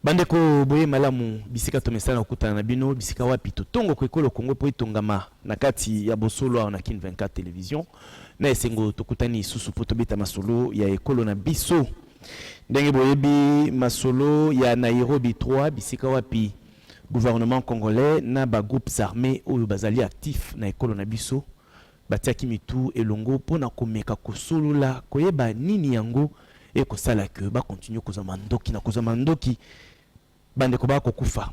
Bandeko boye malamu bisika tomesana okutana na bino bisika wapi totongo ko ekolo Kongo po itongama na kati ya bosolo na Kin 24 télévision na esengo tokutani susu po tobeta masolo ya ekolo na biso ndenge boyebi masolo ya Nairobi 3 bisika wapi gouvernement congolais na ba groupes armés oyo bazali actif na ekolo na biso batiaki mitu elongo pona komeka kosolola koyeba nini yango et que ça là que ba continue kozama ndoki na kozama ndoki bande ko ba ko kufa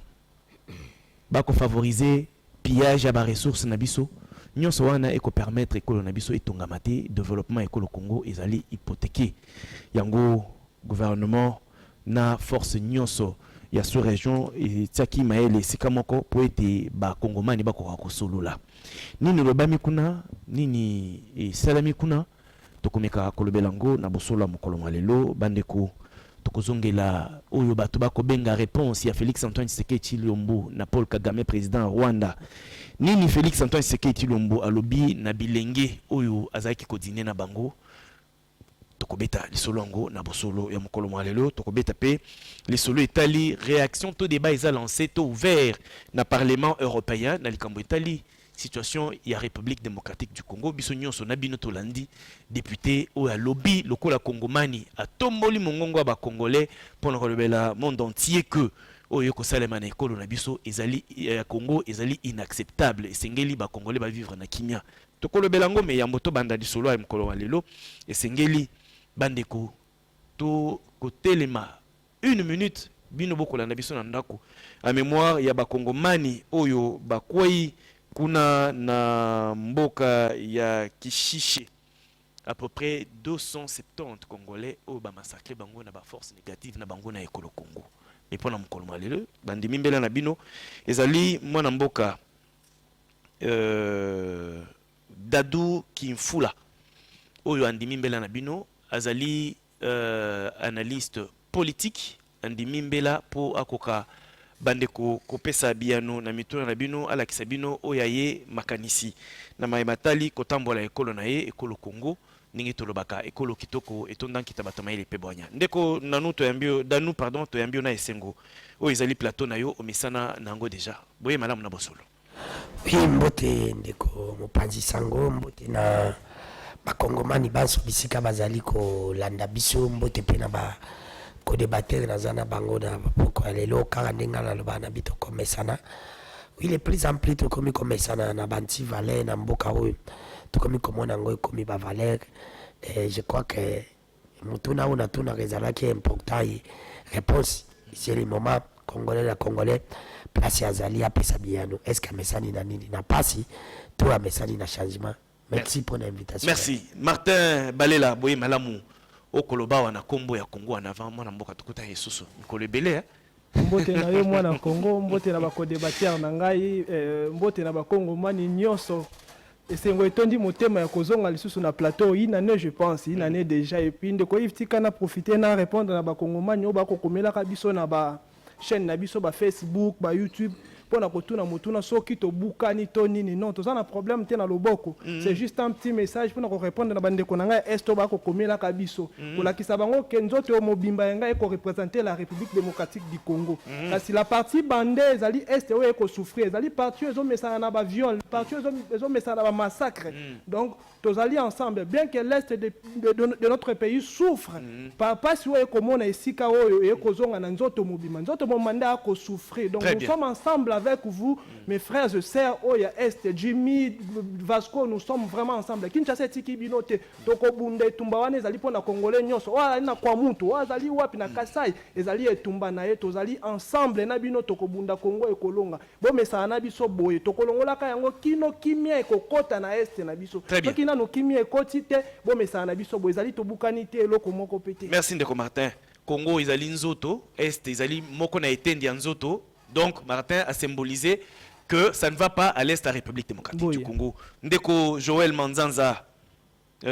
ba ko favoriser pillage ya ba ressources na biso nyonso wana et ko permettre ekolo na biso etongama te développement ekolo Congo ezali hypothéqué yango gouvernement na force nyonso ya sous région et tsaki maele sikamoko po ete ba kongomani ba ko kosolola nini lobami kuna nini e salami kuna tokomeka kolobelango na bosolo mokolo malelo bandeko tokozongela oyo bato bako benga réponse ya Félix Antoine Tshisekedi Tshilombo na Paul Kagame président Rwanda nini Félix Antoine Tshisekedi Tshilombo alobi na bilenge oyo azaki kodine na bango tokobeta lisolo ngo na bosolo ya mokolo malelo tokobeta pe lisolo etali réaction to débat eza lancé to ouvert na parlement européen na likambo etali situation ya République démocratique du Congo biso nyonso na bino tolandi député o ya lobby lokola Kongomani atomboli mongongo ba congolais pour le monde entier que oyo ko salema na ekolo na biso ezali ya Congo ezali inacceptable esengeli ba congolais ba vivre na kimia tokolo belango me yambo to banda disolo ya mokolo walelo esengeli bandeko to kotelema 1 minute bino bokola na biso na ndako a mémoire ya ba congomani oyo ba kwai kuna na mboka ya Kishishe à peu près 270 congolais au ba massacré bango na ba force négative na bango na ekolo Congo et pour na mokolo malele bandi mimbela na bino ezali mwana mboka Dadou Kimfula oyo andi mimbela na bino azali analyste politique andi mimbela po akoka bandeko kopesa biano na mituna na bino ala kisabino oyaye makanisi na maimatali kotambola ekolo na ye ekolo Congo ningi tolobaka ekolo kitoko etondan kitabata maile pebonya ndeko nanu to yambio danu pardon to yambio na esengo o ezali plateau na yo omisana nango deja boye malamu na bosolo mbote ndeko mopanzi sango mbote na bakongomani banso bisika bazali ko landa biso mbote pe na ba ko débattre na zana bango na poko lelo kaka ndenga na loba na bito komesana il est plus ampli to komi komesana na banti valeur na mboka oyo to komi komona ngo komi ba valeur et je crois que mutuna una tuna rezala qui est important réponse c'est le moment congolais la congolais place ya zali a pesa biano est-ce que mesani na nini na pasi to a mesani na changement merci pour l'invitation merci Martin Balela boye malamu okoloba wana kombo ya Congo en avant mwana mboka tukuta Yesusu mikolo ebele mbote na yo mwana Congo mbote na bako débatteur na ngai mbote na bakongo mani nyonso esengo etondi motema ya kozonga lisusu na plateau inane je pense inane déjà et puis ndeko iftika na profiter na répondre na bakongo mani o bako komela ka biso na ba chaîne na biso ba Facebook ba YouTube pona kotuna motuna soki to bukani to nini non to ça na problème te na loboko c'est juste un petit message pona ko répondre na bande ko nanga esto ba ko komela ka biso ko la kisabango kenzote o mobimba yanga e ko représenter la République démocratique du Congo kasi la partie bande ezali est o e ko souffrir ezali partie ezo mesana na ba viol partie ezo mesana na ba massacre donc tozali ensemble bien que l'est de notre pays souffre pas si o e ko mona esika o e ko zonga na nzoto mobimba nzoto manda ko souffrir donc nous sommes ensemble avec vous, mes frères et sœurs, Oya Est, Jimmy, Vasco, nous sommes vraiment ensemble. Kinshasa tiki binote, toko bunde tumbawane zali pona congolais nyonso, wala na kwa muntu, wazali wapi na Kasai, ezali etumba na yeto, zali ensemble na bino toko bunda Congo e kolonga. Bo mesa na biso boye, toko longola ka yango kino kimia e kokota na Est na biso. Toki na no kimia e kotite, bo mesa na biso boye zali to bukanite eloko moko pete. Merci ndeko Martin. Congo ezali nzoto, Est ezali moko na etendi ya nzoto. Donc, Martin a symbolisé que ça ne va pas à l'Est de la République démocratique du Congo. Ndeko Joël Manzanza, Grand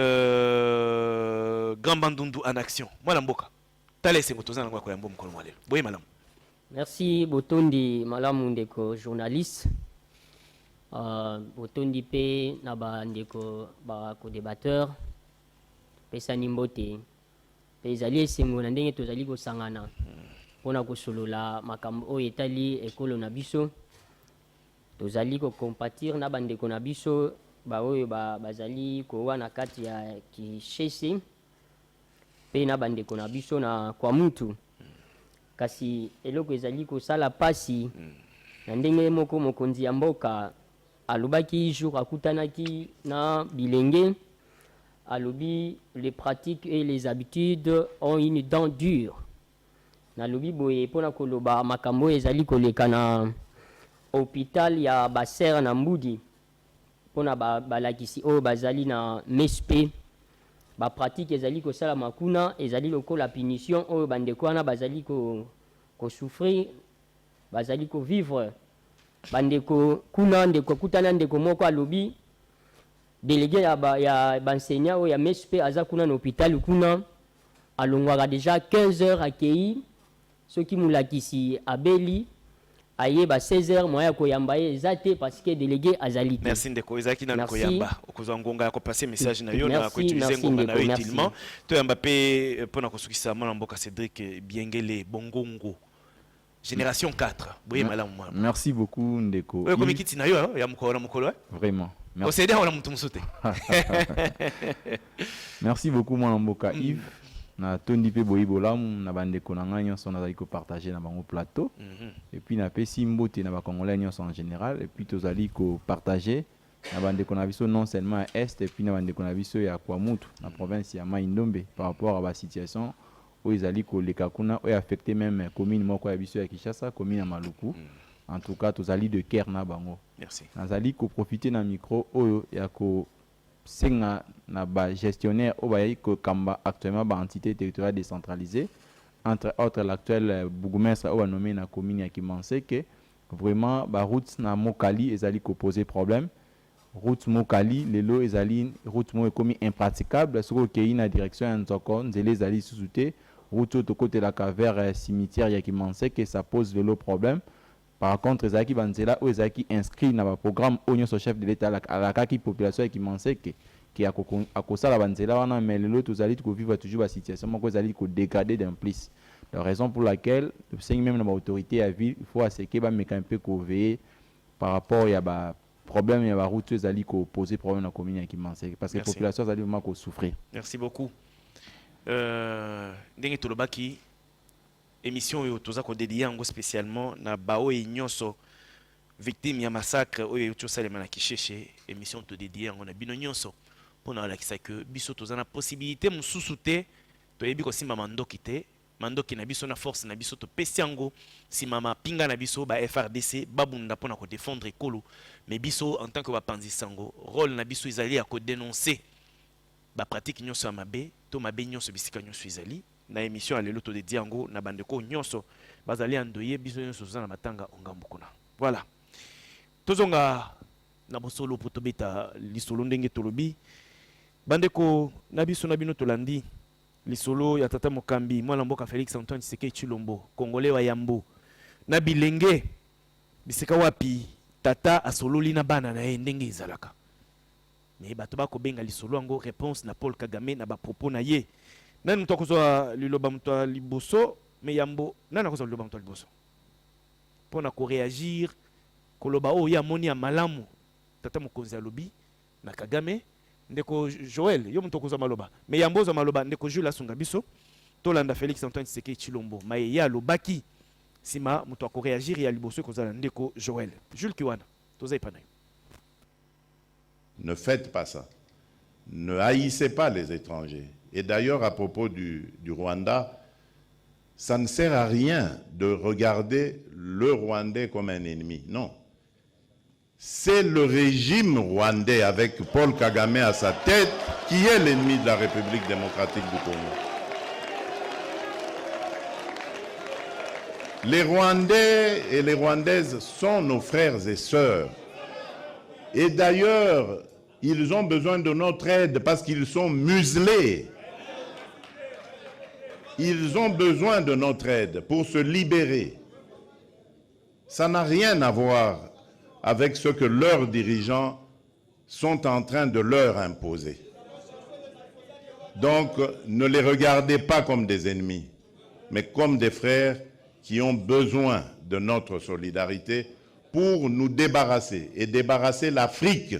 Bandundu en action. Moi, Mboka. Merci, Botondi Malamu Ndeko, journaliste. Botondi P, Naba Ndeko, Barako débatteur. Pesa Nimbote. Pesa Lié Sengo, Nandenge Tozali Go Sangana. mpona kosolola makambo oyo etali ekolo na biso. Tozali kokompatir na bandeko na biso baoyo bazali kowa na kati ya Kishese pe na bandeko na biso na kwa mutu. Kasi eloko ezali kosala pasi na ndenge moko mokonzi ya mboka alobaki jour akutanaki na bilenge alobi les pratiques et les habitudes ont une dent dure. Na lobi boye pona koloba makambo ezali koleka na hôpital ya Basser na Mbudi pona balakisi oyo bazali na mespe ba pratique ezali kosala makuna ezali lokola punition oyo bandeko wana bazali ko souffrir bazali ko vivre bandeko kuna ndeko kutana ndeko moko alobi délégué ya enseignant oyo ya mespe aza kuna na hôpital kuna alongwaka déjà 15 heures accueilli soki mulakisi abeli aye ba 16 heures moya koyamba ye ezate parce que délégué azali. Merci ndeko ezaki na koyamba okozwa ngonga ya passer message na yo na ko utiliser ngonga na yo utilement to yamba pe pona kosukisa mwana mboka Cédric Biengele Bongongo génération 4 boye malamu mwana. Merci beaucoup ndeko. Oyo komikiti na yo ya mukolo vraiment merci. Osede on mutu musute. Merci beaucoup mwana mboka Yves. Na tondi pe boyibolamu na bandeko na nga nyonso nazali ko partager na bango plateau et puis na pesi mbote na ba congolais nyonso en général et puis tozali ko partager na bandeko na biso non seulement à est et puis na bandeko na biso ya Kwamutu na province ya Mai-Ndombe par rapport à la situation où ezali ko leka kuna o affecté même commune moko ya biso ya Kinshasa commune ya Maluku. En tout cas tozali de cœur na bango. Merci. Nazali ko profiter na micro oyo ya ko senga na ba gestionnaire au bayi ko kamba actuellement ba entité territoriale décentralisée entre autres l'actuel bourgmestre ou nommé na commune ya Kimansé que vraiment ba route na Mokali ezali ko poser problème route Mokali lelo ezali route mo komi impraticable soko ke ina direction ya Nzoko nzele ezali sous-souté route to côté la vers cimetière ya Kimansé que ça pose le problème. Par contre, ezaki banzela ou ezaki inscrit dans le programme Oignon sur chef de l'État à la kaki population qui pensait que a kosa la banzela wana mais le lot ezali ko vivre toujours la situation moko ezali ko dégrader d'un plus. La raison pour laquelle le seigne même dans l'autorité à ville il faut asséquer ba meka un peu ko veiller par rapport ya ba problème ya ba route ezali ko poser problème na commune qui pensait parce que la population ezali vraiment ko souffrir. Merci beaucoup. Ndenge tolobaki émission yo toza ko dédié yango spécialement na bao nyonso victime ya massacre oyo tosalema na Kisheshe émission to dédié yango na bino nyonso pona alakisa que biso toza na possibilité mususu te to yebi ko simba mandoki na biso na force na biso to pesi yango simama pinga na biso ba FRDC babunda pona ko défendre ekolo mais biso en tant que bapanzi sango rôle na biso izali ya ko dénoncer ba pratique nyonso ya mabe to mabe nyonso bisika nyonso izali na émission alelo to de diango na bandeko nyonso bazali andoye biso nyonso na matanga ongambu kuna. Voilà tozonga na bosolo poto beta lisolo ndenge tolobi bandeko na biso na bino tolandi lisolo ya tata Mokambi mwana mboka Félix Antoine Tshisekedi Tshilombo congolais wa Yambo na bilenge bisika wapi tata asololi na bana na ye ndenge ezalaka mais bato ba ko benga lisolo ngo réponse na Paul Kagame na ba propos na ye nani mtu akozwa liloba mtu liboso me Yambo nani akozwa liloba mtu liboso pona ko réagir koloba o ya moni ya malamu tata mokonzi alobi na Kagame ndeko Joël yo mtu akozwa maloba me Yambo zo maloba ndeko Jules Asunga biso tolanda Félix Antoine Tshisekedi Tshilombo maye ya lobaki sima mtu ako réagir ya liboso kozala ndeko Joël Jules Kiwana tozai pana. Ne faites pas ça. Ne haïssez pas les étrangers. Et d'ailleurs, à propos du Rwanda, ça ne sert à rien de regarder le Rwandais comme un ennemi. Non. C'est le régime rwandais avec Paul Kagame à sa tête qui est l'ennemi de la République démocratique du Congo. Les Rwandais et les Rwandaises sont nos frères et sœurs. Et d'ailleurs, ils ont besoin de notre aide parce qu'ils sont muselés. Ils ont besoin de notre aide pour se libérer. Ça n'a rien à voir avec ce que leurs dirigeants sont en train de leur imposer. Donc, ne les regardez pas comme des ennemis, mais comme des frères qui ont besoin de notre solidarité pour nous débarrasser et débarrasser l'Afrique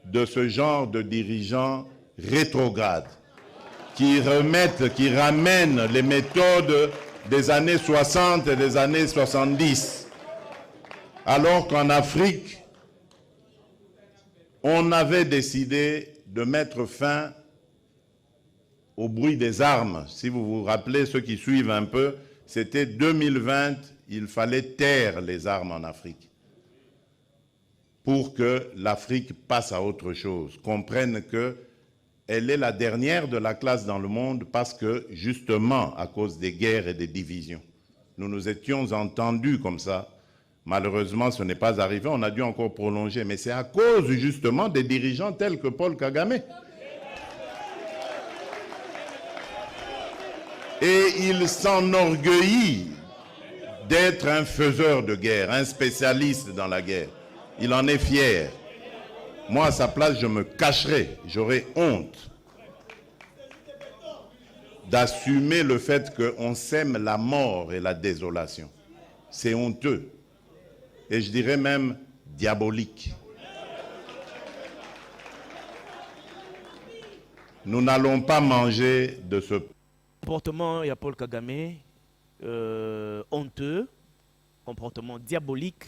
de ce genre de dirigeants rétrogrades qui ramènent les méthodes des années 60 et des années 70. Alors qu'en Afrique, on avait décidé de mettre fin au bruit des armes. Si vous vous rappelez, ceux qui suivent un peu, c'était 2020, il fallait taire les armes en Afrique pour que l'Afrique passe à autre chose, comprenne qu'elle est la dernière de la classe dans le monde parce que, justement, à cause des guerres et des divisions, nous nous étions entendus comme ça. Malheureusement, ce n'est pas arrivé, on a dû encore prolonger, mais c'est à cause, justement, des dirigeants tels que Paul Kagame. Et il s'enorgueillit d'être un faiseur de guerre, un spécialiste dans la guerre. Il en est fier. Moi, à sa place, je me cacherais, j'aurais honte d'assumer le fait qu'on sème la mort et la désolation. C'est honteux. Et je dirais même diabolique. Nous n'allons pas manger de ce comportement, il y a Paul Kagame, honteux, comportement diabolique,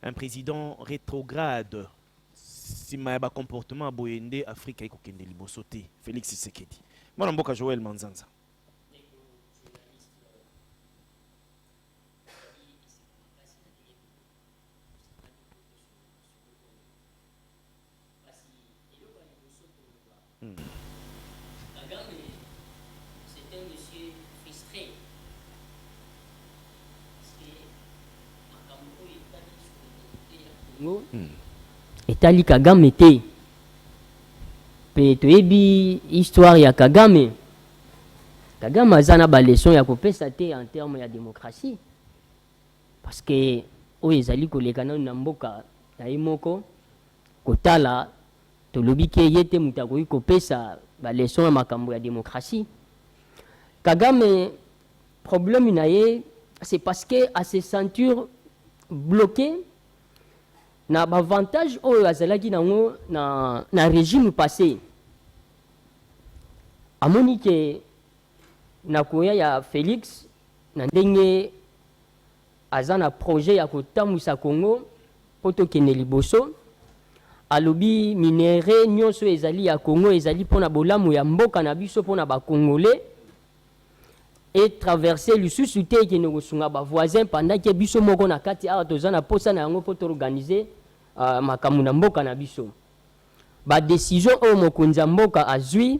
un président rétrograde. Si ma comportement boyende Afrique iko kende libosote Félix Tshisekedi. Moi mboka Joël Manzanza. etali Kagame te pe toyebi histoire ya Kagame aza na baleson ya kopesa te en terme ya démocratie parce que oyo ezali koleka nanu na mboka na ye moko kotala tolobi ke ye te moto akoki kopesa baleson ya makambo ya démocratie. Kagame problème na ye c'est parce que a se sentir bloqué na avantage oyo azalaki nango na régime passé. Amoni ke na koya ya Félix na ndenge aza na projet ya kotamwisa Congo po tokende liboso, alobi minere nyonso ezali ya Congo ezali mpona bolamu ya mboka na biso mpona bakongolais et traverser lisusu te ekende kosunga bavoisin pendant ke biso moko na kati awa toza na posa na yango mpo toorganize makambo na mboka na biso. Badécision oyo mokonzi ya mboka azwi,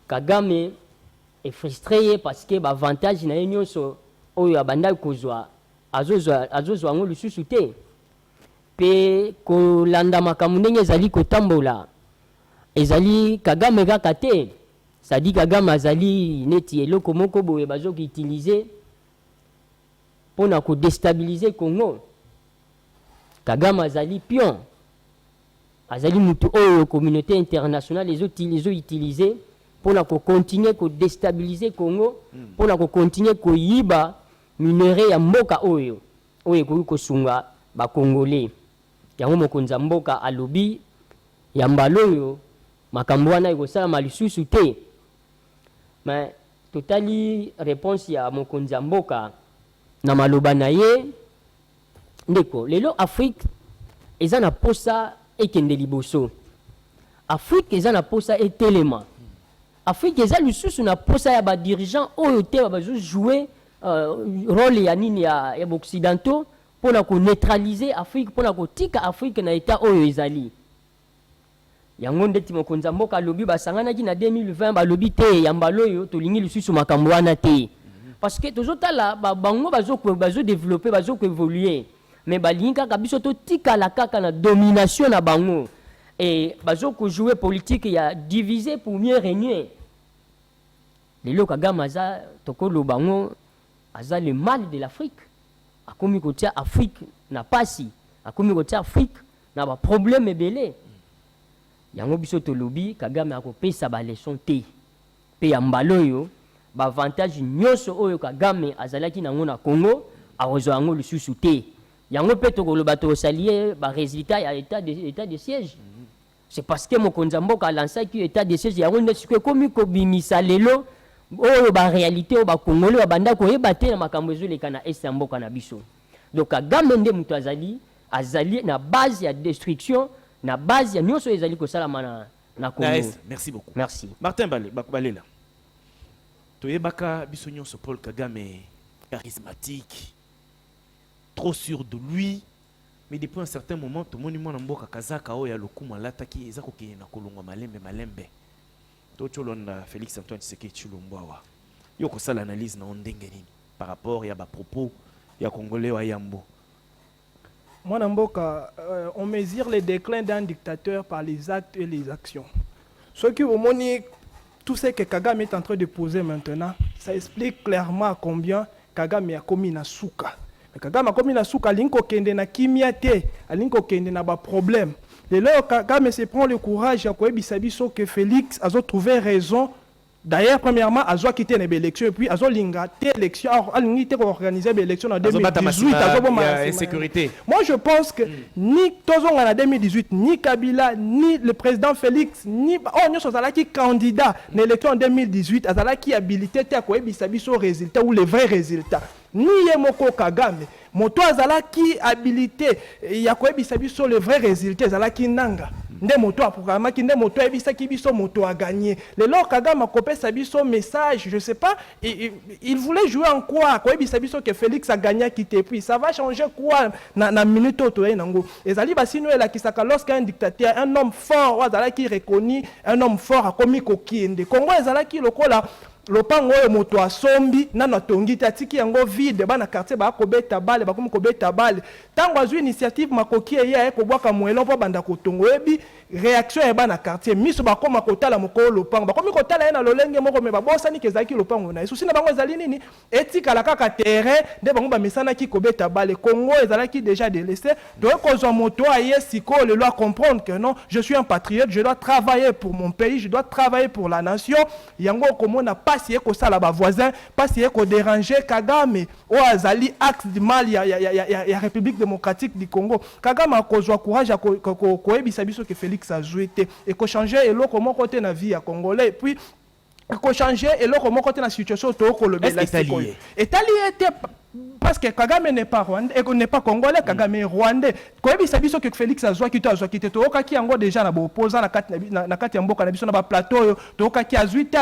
Kagame est frustré parce que bavantage na ye nyonso oyo abandaki kozwa azozwa yango lisusu te. Pe kolanda makambo ndenge ezali kotambola ezali Kagame kaka te. C'est-à-dire Kagame azali neti eloko moko boye bazoki utiliser mpona kodestabiliser Congo. Kagame azali pion, azali mutu oyo communauté internationale les utiliser mpona continuer ko déstabiliser Congo, mpona continuer ko yiba minere ya mboka oyo ekoki kosunga ba Congolais. Yango mokonzi ya mboka alobi ya mbala oyo makambo wana ekosalama lisusu te. Mais totali réponse ya mokonzi ya mboka na maloba na ye ndeko lelo Afrique eza na posa ekende liboso. Afrique eza na posa etelema. Afrique eza lisusu na posa ya ba dirigeant oyo te bazo jouer rôle ya nini ya occidentaux pona ko neutraliser Afrique, pona ko tika Afrique na état oyo ezali. Yango ndeti mokonzi ya mboka alobi basanganaki na 2020 balobi te ya mbala oyo tolingi lisusu makambo wana te. Parce que tozotala bango bazo développer bazo évoluer. Mais balingi kaka biso to tika la kaka na domination na bango. Et bazo ko jouer politique ya diviser pour mieux régner. Lelo Kagame aza tokolo bango aza le mal de l'Afrique. Akomi kotia Afrique na pasi, akomi kotia Afrique na ba problème ebele. Yango biso tolobi Kagame akopesa ba leçon te. Pe ya mbala oyo avantage nyonso oyo Kagame azalaki nango na Congo akozwa yango lisusu te. Yango pe tokoloba tosalier ba résultat ya état de siège. C'est parce que mokonzi mboka alansaki état de siège yango nde sikoyo komi kobimisa lelo oyo ba réalité oyo ba Congolais babanda koyeba te na makambo ezoleka na est ya mboka na biso. Donc Kagame nde mutu azali na base ya destruction, na base ya nyonso ezali kosalama na Congo. Merci beaucoup. Merci. Martin Balela. Toyebaka biso nyonso Paul Kagame charismatique, trop sûr de lui, mais depuis un certain moment tout le monde mwana mboka kazaka oya lokumu alataki ezako ke na kolongwa malembe. To cholonda Félix Antoine Tshisekedi Tshilombo. Yo ko sala analyse na ondenge nini par rapport ya ba propos ya Congolais wa Yambo. Mwana mboka, on mesure le déclin d'un dictateur par les actes et les actions. Ce qui au moni tout ce que Kagame est en train de poser maintenant, ça explique clairement combien Kagame a commis na souka. Kagame a commis na souka, alinko kende na kimiate, alinko kende na ba problème. Et là, Kagame se prend le courage à Bisabiso que Félix a trouvé raison. D'ailleurs, premièrement, a quitté les élections et puis a lingaté l'élection, a organisé l'élection en 2018. Sécurité. Moi, je pense que ni Tozong en 2018, ni Kabila, ni le président Félix, ni nous sommes qui candidat à l'élection en 2018, à qui habilité à quoi Bisabiso résultat ou les vrais résultats. Ni Yemoko Kagame, moto azala qui habilité, il y a quoi Bisabiso les vrais résultats, azala qui nanga. Nde moto a programmé qui nde moto ebisa ki biso moto a gagné. Le lors Kagame a copié sa biso message, je sais pas, il voulait jouer en quoi? Quoi ebisa biso que Félix a gagné quitté puis ça va changer quoi na minute auto nango. Ezali basino ela kisaka lorsqu'un dictateur, un homme fort, azala qui reconnu, un homme fort a commis kokinde. Congo ezala qui lokola lopango oyo moto asombi nano tongi tatiki yango vide bana quartier ba kobeta bale ba komi kobeta bale tango azu initiative makoki ye ko bwaka mwelo po banda kotongo ebi réaction ya bana quartier miso ba koma kotala moko lopango ba komi kotala na lolenge moko me ba bosani kezaki lopango na susi na bango ezali nini etika la kaka terrain de bango ba misana ki kobeta bale Congo ezalaki déjà délaissé donc kozwa moto aye siko le doit comprendre que non je suis un patriote, je dois travailler pour mon pays, je dois travailler pour la nation yango komona pas si eko sala ba voisin, pas si eko déranger Kagame o azali axe du mal ya République démocratique du Congo. Kagame a kozwa courage ko ebisa biso que Félix a joué et ko changer eloko moko te na vie ya Congolais puis ko changer eloko moko te na situation to ko lobela. Etali était parce que Kagame n'est pas rwandais et n'est pas congolais, Kagame est rwandais. Quand il s'agit que Félix a joué qui te oka qui ango déjà na opposant na kati ya mboka na biso na ba plateau to oka qui a zuite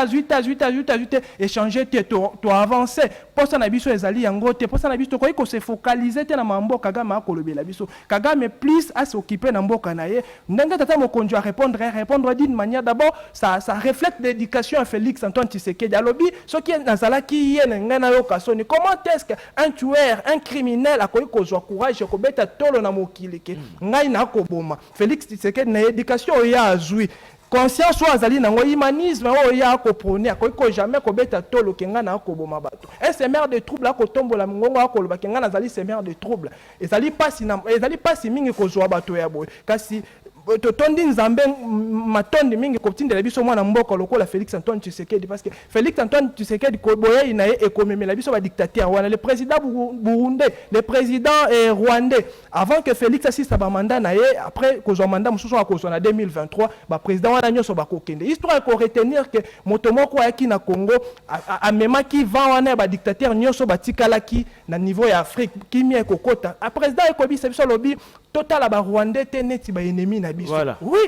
échanger to avancer posa na biso ezali yango te posa na biso ko se focaliser te na mambo Kagame a kolobela biso Kagame plus à s'occuper na mboka na ye ndenge tata mo konjo répondre d'une manière d'abord ça reflète l'éducation à Félix Antoine Tshisekedi alobi ce qui nazala qui ye ngana yo kasoni comment est-ce que un tueur, un criminel a kozwa courage ko beta tolo na mokili ke ngai na koboma Félix Tshisekedi na éducation ya azui conscience ou azali nango humanisme o ya ko prôner ko jamais ko beta tolo ke nga na koboma bato un semer de trouble ko tombola ngongo ko loba ke nga nazali semer de trouble ezali pasi mingi kozwa bato ya boy kasi totondi nzambe matondi mingi koptindela biso mwana mboka lokola Félix Antoine Tshisekedi parce que Félix Antoine Tshisekedi ko boya ina ekomemela biso ba dictateur wana le président burundais le président rwandais avant que Félix assiste ba mandat na ye après kozwa mandat mususu akozwa na 2023 ba président wana nyoso ba kokende histoire ko retenir que moto moko yaki na Congo a mema ki va wana ba dictateur nyoso batikalaki na niveau ya Afrique kimi ekokota a président ekobisa biso lobi total ba rwandais te neti ba ennemi na biso. Voilà. Oui,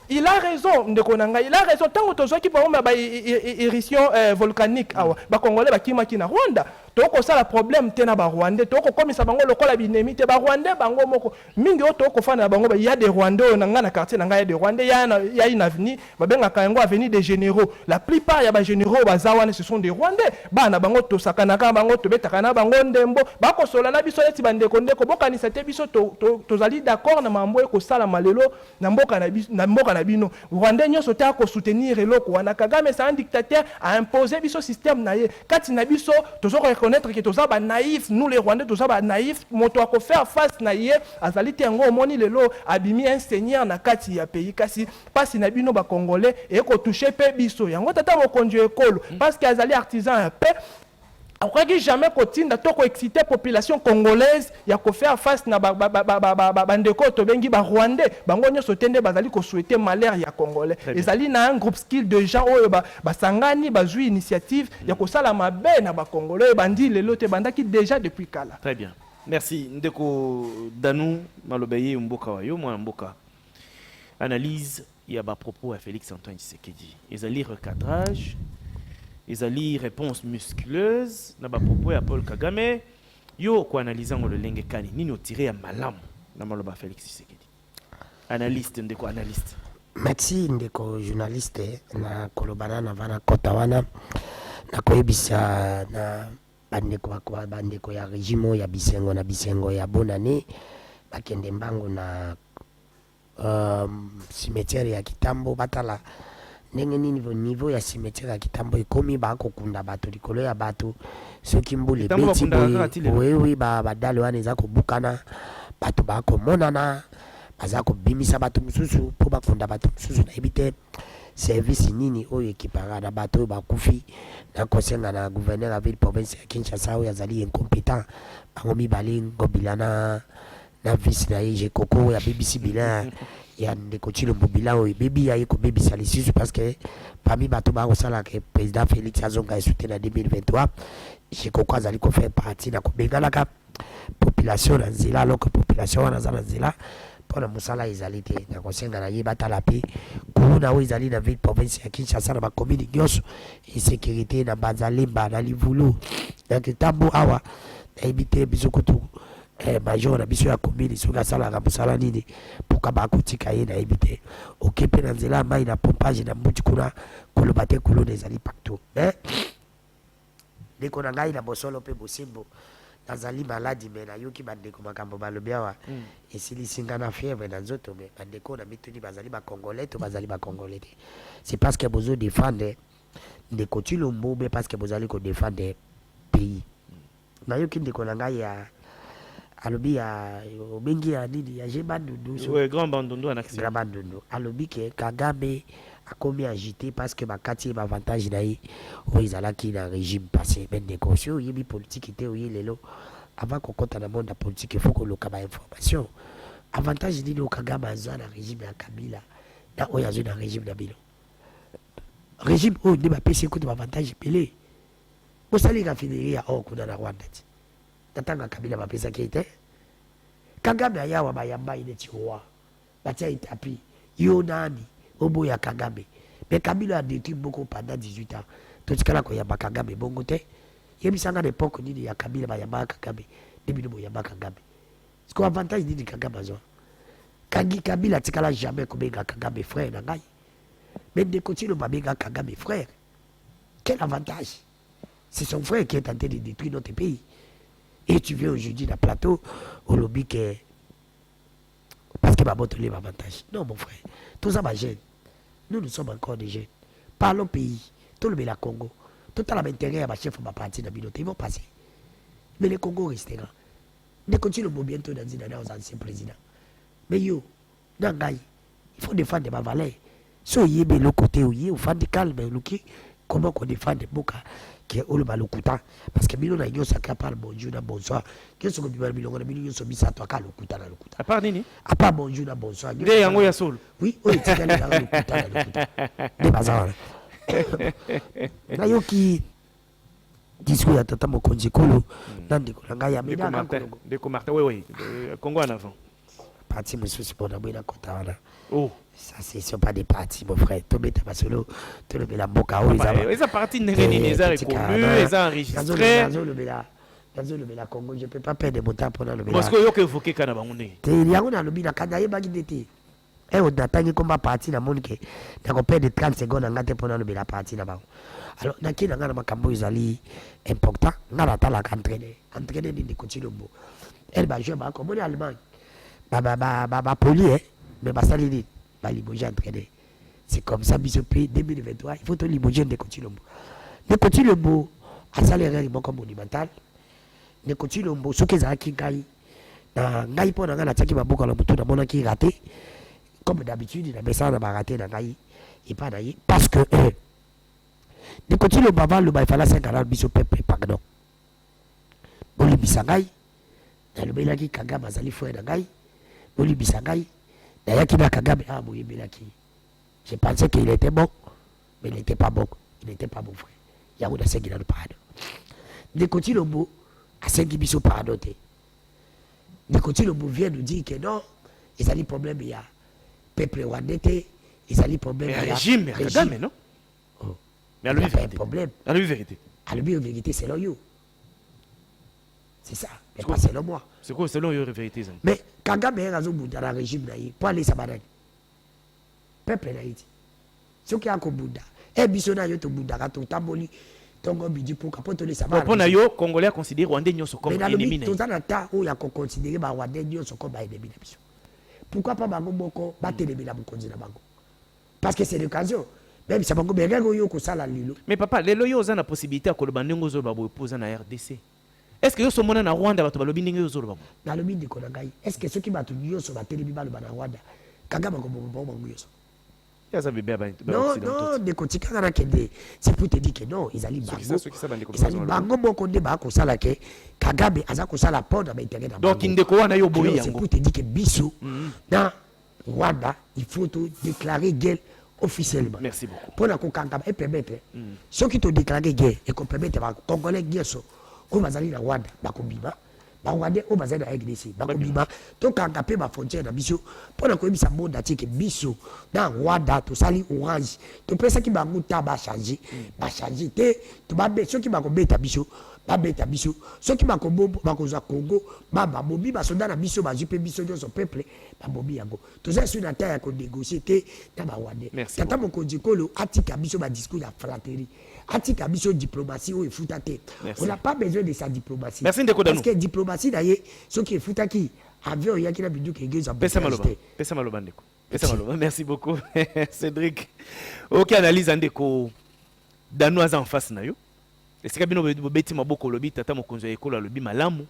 il a raison Ndekonanga, il a raison tant que tozo ki ba ba éruption volcanique awa ba congolais ba kimaki na Rwanda toko sala problème te na ba rwandais toko komisa bango lokola binemi te ba rwandais bango moko mingi o toko fana bango ba ya des rwandais na nga na quartier na nga ya des rwandais ya une avenue ba benga kango avenue des généraux la plupart ya ba généraux bazawana ce sont des rwandais bana bango to sakana ka bango to betaka na bango ndembo ba ko sola na biso neti bande konde ko bokanisa te biso to zali d'accord na mambo ko sala malelo na mboka na na bino Rwanda nyonso ta ko soutenir eloko wana Kagame c'est un dictateur a imposé biso système na ye kati na biso tozo reconnaître que toza ba naïf nous les Rwandais toza ba naïf moto ko faire face na ye azali te ngo moni lelo abimi un seigneur na kati ya pays kasi pasi na bino ba congolais et ko toucher pe biso yango tata mo conduire ekolo parce que azali artisan un peu. Je crois que jamais continue de exciter la population congolaise il y a qu'à faire face na bandeko to bengi ba Rwandais bango nyonso tende bazali ko souhaiter malheur ya congolais ezali na un groupe skill de gens oyo ba sangani bazui initiative ya ko sala mabe na ba congolais bandi lelo te bandaki déjà depuis kala. Très bien, merci ndeko Danou Malobeye mboka wayo mwana mboka. Analyse il y a ba propos à Félix Antoine Tshisekedi ezali recadrage. Ezali réponse musculeuse na ba propos ya Paul Kagame yo ko analyser le lenge kani nini otiré ya malamu na maloba Félix Tshisekedi analyste ndeko analyste. Merci ndeko journaliste na kolobana na vana kota wana na koyebisa na bandeko ya régime ya bisengo na bisengo ya bonane bakende mbango na cimetière ya Kitambo batala ndenge nini niveau ya cimetière ya Kitambo ekomi bakokunda bato likolo ya bato soki mbule beti boyewi badale wana eza kobukana bato bakomonana baza kobimisa bato mosusu mpo bakunda bato mosusu nayebi te service nini oyo ekipara na bato oyo bakufi na kosenga na gouverneur ya ville province ya Kinshasa oyo azali incompétent bango mibale Ngobila na vice na ye Jekoko ya BBC bilan ya ndeko Chilombo bilan oyo bebi ya ye kobebisa lisusu parce que parmi bato bakosala ke président Félix azonga esute na 2023 Jekoko azali kofaire partie na kobenganaka population na nzela alors que population wana aza na nzela mpona mosala ezali te na kosenga na ye batala mpe kuluna oyo ezali na ville province ya Kinshasa na bakomini nyonso insécurité na Banzalemba na Livulu na Kitambo awa nayebi te biso kutu major na biso ya komini soki asalaka mosala nini mpoka bakotika ye nayebi te oke mpe na nzela ya mai na pompage na mbuti kuna koloba te kuluna ezali partout ndeko na ngai na bosolo mpe bosembo nazali maladi me nayoki bandeko makambo balobi awa esilisinga na fièvre na nzoto me bandeko na mituni bazali bakongolais to bazali bakongolais te c'est parce que bozo défendre ndeko Chilombo be parce que bozali ko défendre pays nayoki ndeko na ngai ya alobi ya obengi ya nini ya Jebandundu ouais grand bandundu en action grand bandundu alobi ke Kagame akomi agité parce que bakati ba avantage na ye oyo ezalaki na régime passé mais ndeko si oyebi politique te oye lelo avant kokota na monde ya politique il faut koluka ba information avantage nini Kagame aza na régime ya Kabila na oyo azwi na régime na bino régime oyo nde bapesi ekuti ba avantage ebele bosali raffinerie ya or kuna na Rwanda ti tatanga Kabila bapesaki te Kagame ayawa bayamba ineti roi batia itapi yo nani obo ya Kagame mais Kabila a détruit beaucoup pendant 18 ans totikala koyamba Kagame bongo te yebisanga l'époque nini ya Kabila bayamba Kagame debino boyamba Kagame siko avantage nini Kagame azwa Kabila tikala jamais kobenga Kagame frère na ngai mais de continuer babenga Kagame frère quel avantage c'est son frère qui est en train de détruire notre pays et tu viens aujourd'hui dans le plateau au lobby que parce que Baboto les avantage non mon frère tous ça jeunes nous sommes encore des jeunes parlons pays tout le la Congo tout à l'intérieur à chef de ma partie dans ils vont passer mais le Congo restera ne continue bientôt dans une année aux anciens présidents mais yo nangai il faut défendre ma valeur so yebe le côté où y au fan de calme luki comment qu'on défend boka qui est le balokuta parce que bino na yo saka par bonjour na bonsoir qu'est-ce que bibal bilongo na bino so bisa to aka lokuta na lokuta à part nini à part bonjour na bonsoir nde yango ya solo oui o etikali na lokuta na lokuta de bazara na yo ki discours ya tata mokonzi kolo na ndeko na ngai ya mina ndeko Martin oui Congo en avant parti monsieur Sipona bwina kota wana oh ça c'est pas des partis mon frère to beta basolo to le bela mboka o ils ont parti nengeni les arts reconnus ils ont enregistré dans le bela Congo je peux pas perdre mon temps pendant le bela parce que yo que évoquer kana bangunde te yango na lobi na kada ye bagi dete et on attend combat parti na monike na ko perdre 30 secondes ngate pendant le bela parti na bango alors na kina ngana makambo izali important ngala tala entraîner ni continue bo elle ba jouer ba comme en Allemagne ba poli mais ba sali va limoger entraîner. C'est comme ça, Bisopé, 2023, il faut te limoger de Kotilombo. De Kotilombo, à salaire, il manque monumental. De Kotilombo, ce qu'ils ont qui gagne, ngai pour la tchaki ma boka la moto na mona qui raté. Comme d'habitude, il a mis ça dans ma raté, et pas d'ailleurs, parce que de Kotilombo, avant le bail, il fallait 5 ans, Bisopé, pardon. Boli Bisangai, dans le Belaki Kagame, Azali Foué Nangai, Boli Bisangai, Nayaki na Kagame, ah, Boye Belaki. Je pensais qu'il était bon, mais il n'était pas bon. Il n'était pas bon, frère. Il y a eu des gens qui pardon. De Kotilombo, à 5 biso pardon. De Kotilombo vient nous dire que non, il y a des problèmes, il y a peuple rwandais, il y a des problèmes. Mais régime, mais Kagame, non? Oh. Mais il n'y a pas un problème. À la vérité. À la vérité, c'est l'oyo. C'est ça, mais pas selon moi. C'est quoi selon la vérité? Mais Kagame est dans le régime, pour aller à Sabadani. Peuple d'Haïti. Ce qui a un Bouddha. Et Bissona yo to Bouddha, to Taboli, Tongo Bidi pour capoter les Sabadani. Pour nayo, Congolais considèrent Rwandais comme ennemi. Mais dans le temps où il y a considéré Rwandais comme ennemi. Pourquoi pas Bango Boko, battre les Bila Bukonzi na Bango? Parce que c'est l'occasion. Même si Bango Berego yo ko sala lilo. Mais papa, les loyaux ont la possibilité à Kolobandengo Zolbabo poser na RDC. Est-ce que vous avez Rwanda va balobi ndenge yozolo babo? Na lobi de Konangai. Est-ce que ceux qui battu yoso ba télébi ba na Rwanda? Kagame ko bon yoso. Ya ça bébé ba. Non, de kotika na kende. C'est pour te dire que non, ils allaient bango. Ils allaient bango moko de ba ko sala ke Kagame aza ko sala pona ba intérêt na bango. Donc indeko wana yo boyi yango. C'est pour te dire que biso na Rwanda, il faut te déclarer guerre officiellement. Merci beaucoup. Pour la kokanga et permettre ceux qui te déclarer guerre et qu'on permette ba congolais guerre so. Au Bazali na Rwanda, Bakobima, Rwanda au Bazali na RDC, Bakobima, donc quand on ma frontière na biso, pour la koyebisa monde atike biso na Rwanda to sali orange, to pesa ki ba muta ba changer te, to ba be ceux qui ba ko beta biso, ba beta biso, ceux qui ba ko bombo ba ko za Congo, ba bobi ba soda na biso ba jupe biso nyo so peuple, ba bobi yango. To za sur na terre ko négocier te na ba Rwanda. Tata mokonzi kolo atika biso ba discours ya fraternité. Atika biso diplomatie ou fouta tête. On n'a pas besoin de sa diplomatie. Merci Ndeko Danou. Parce que diplomatie d'ailleurs, ce qui est fouta qui avion il y a qui la bidu qui est Pesa Maloba Ndeko. Pesa Maloba. Merci beaucoup Cédric. OK, analyse Ndeko Danou aza en face na yo. Est-ce que bino beti maboko lobi tata mokonzo ekolo lobi malamu.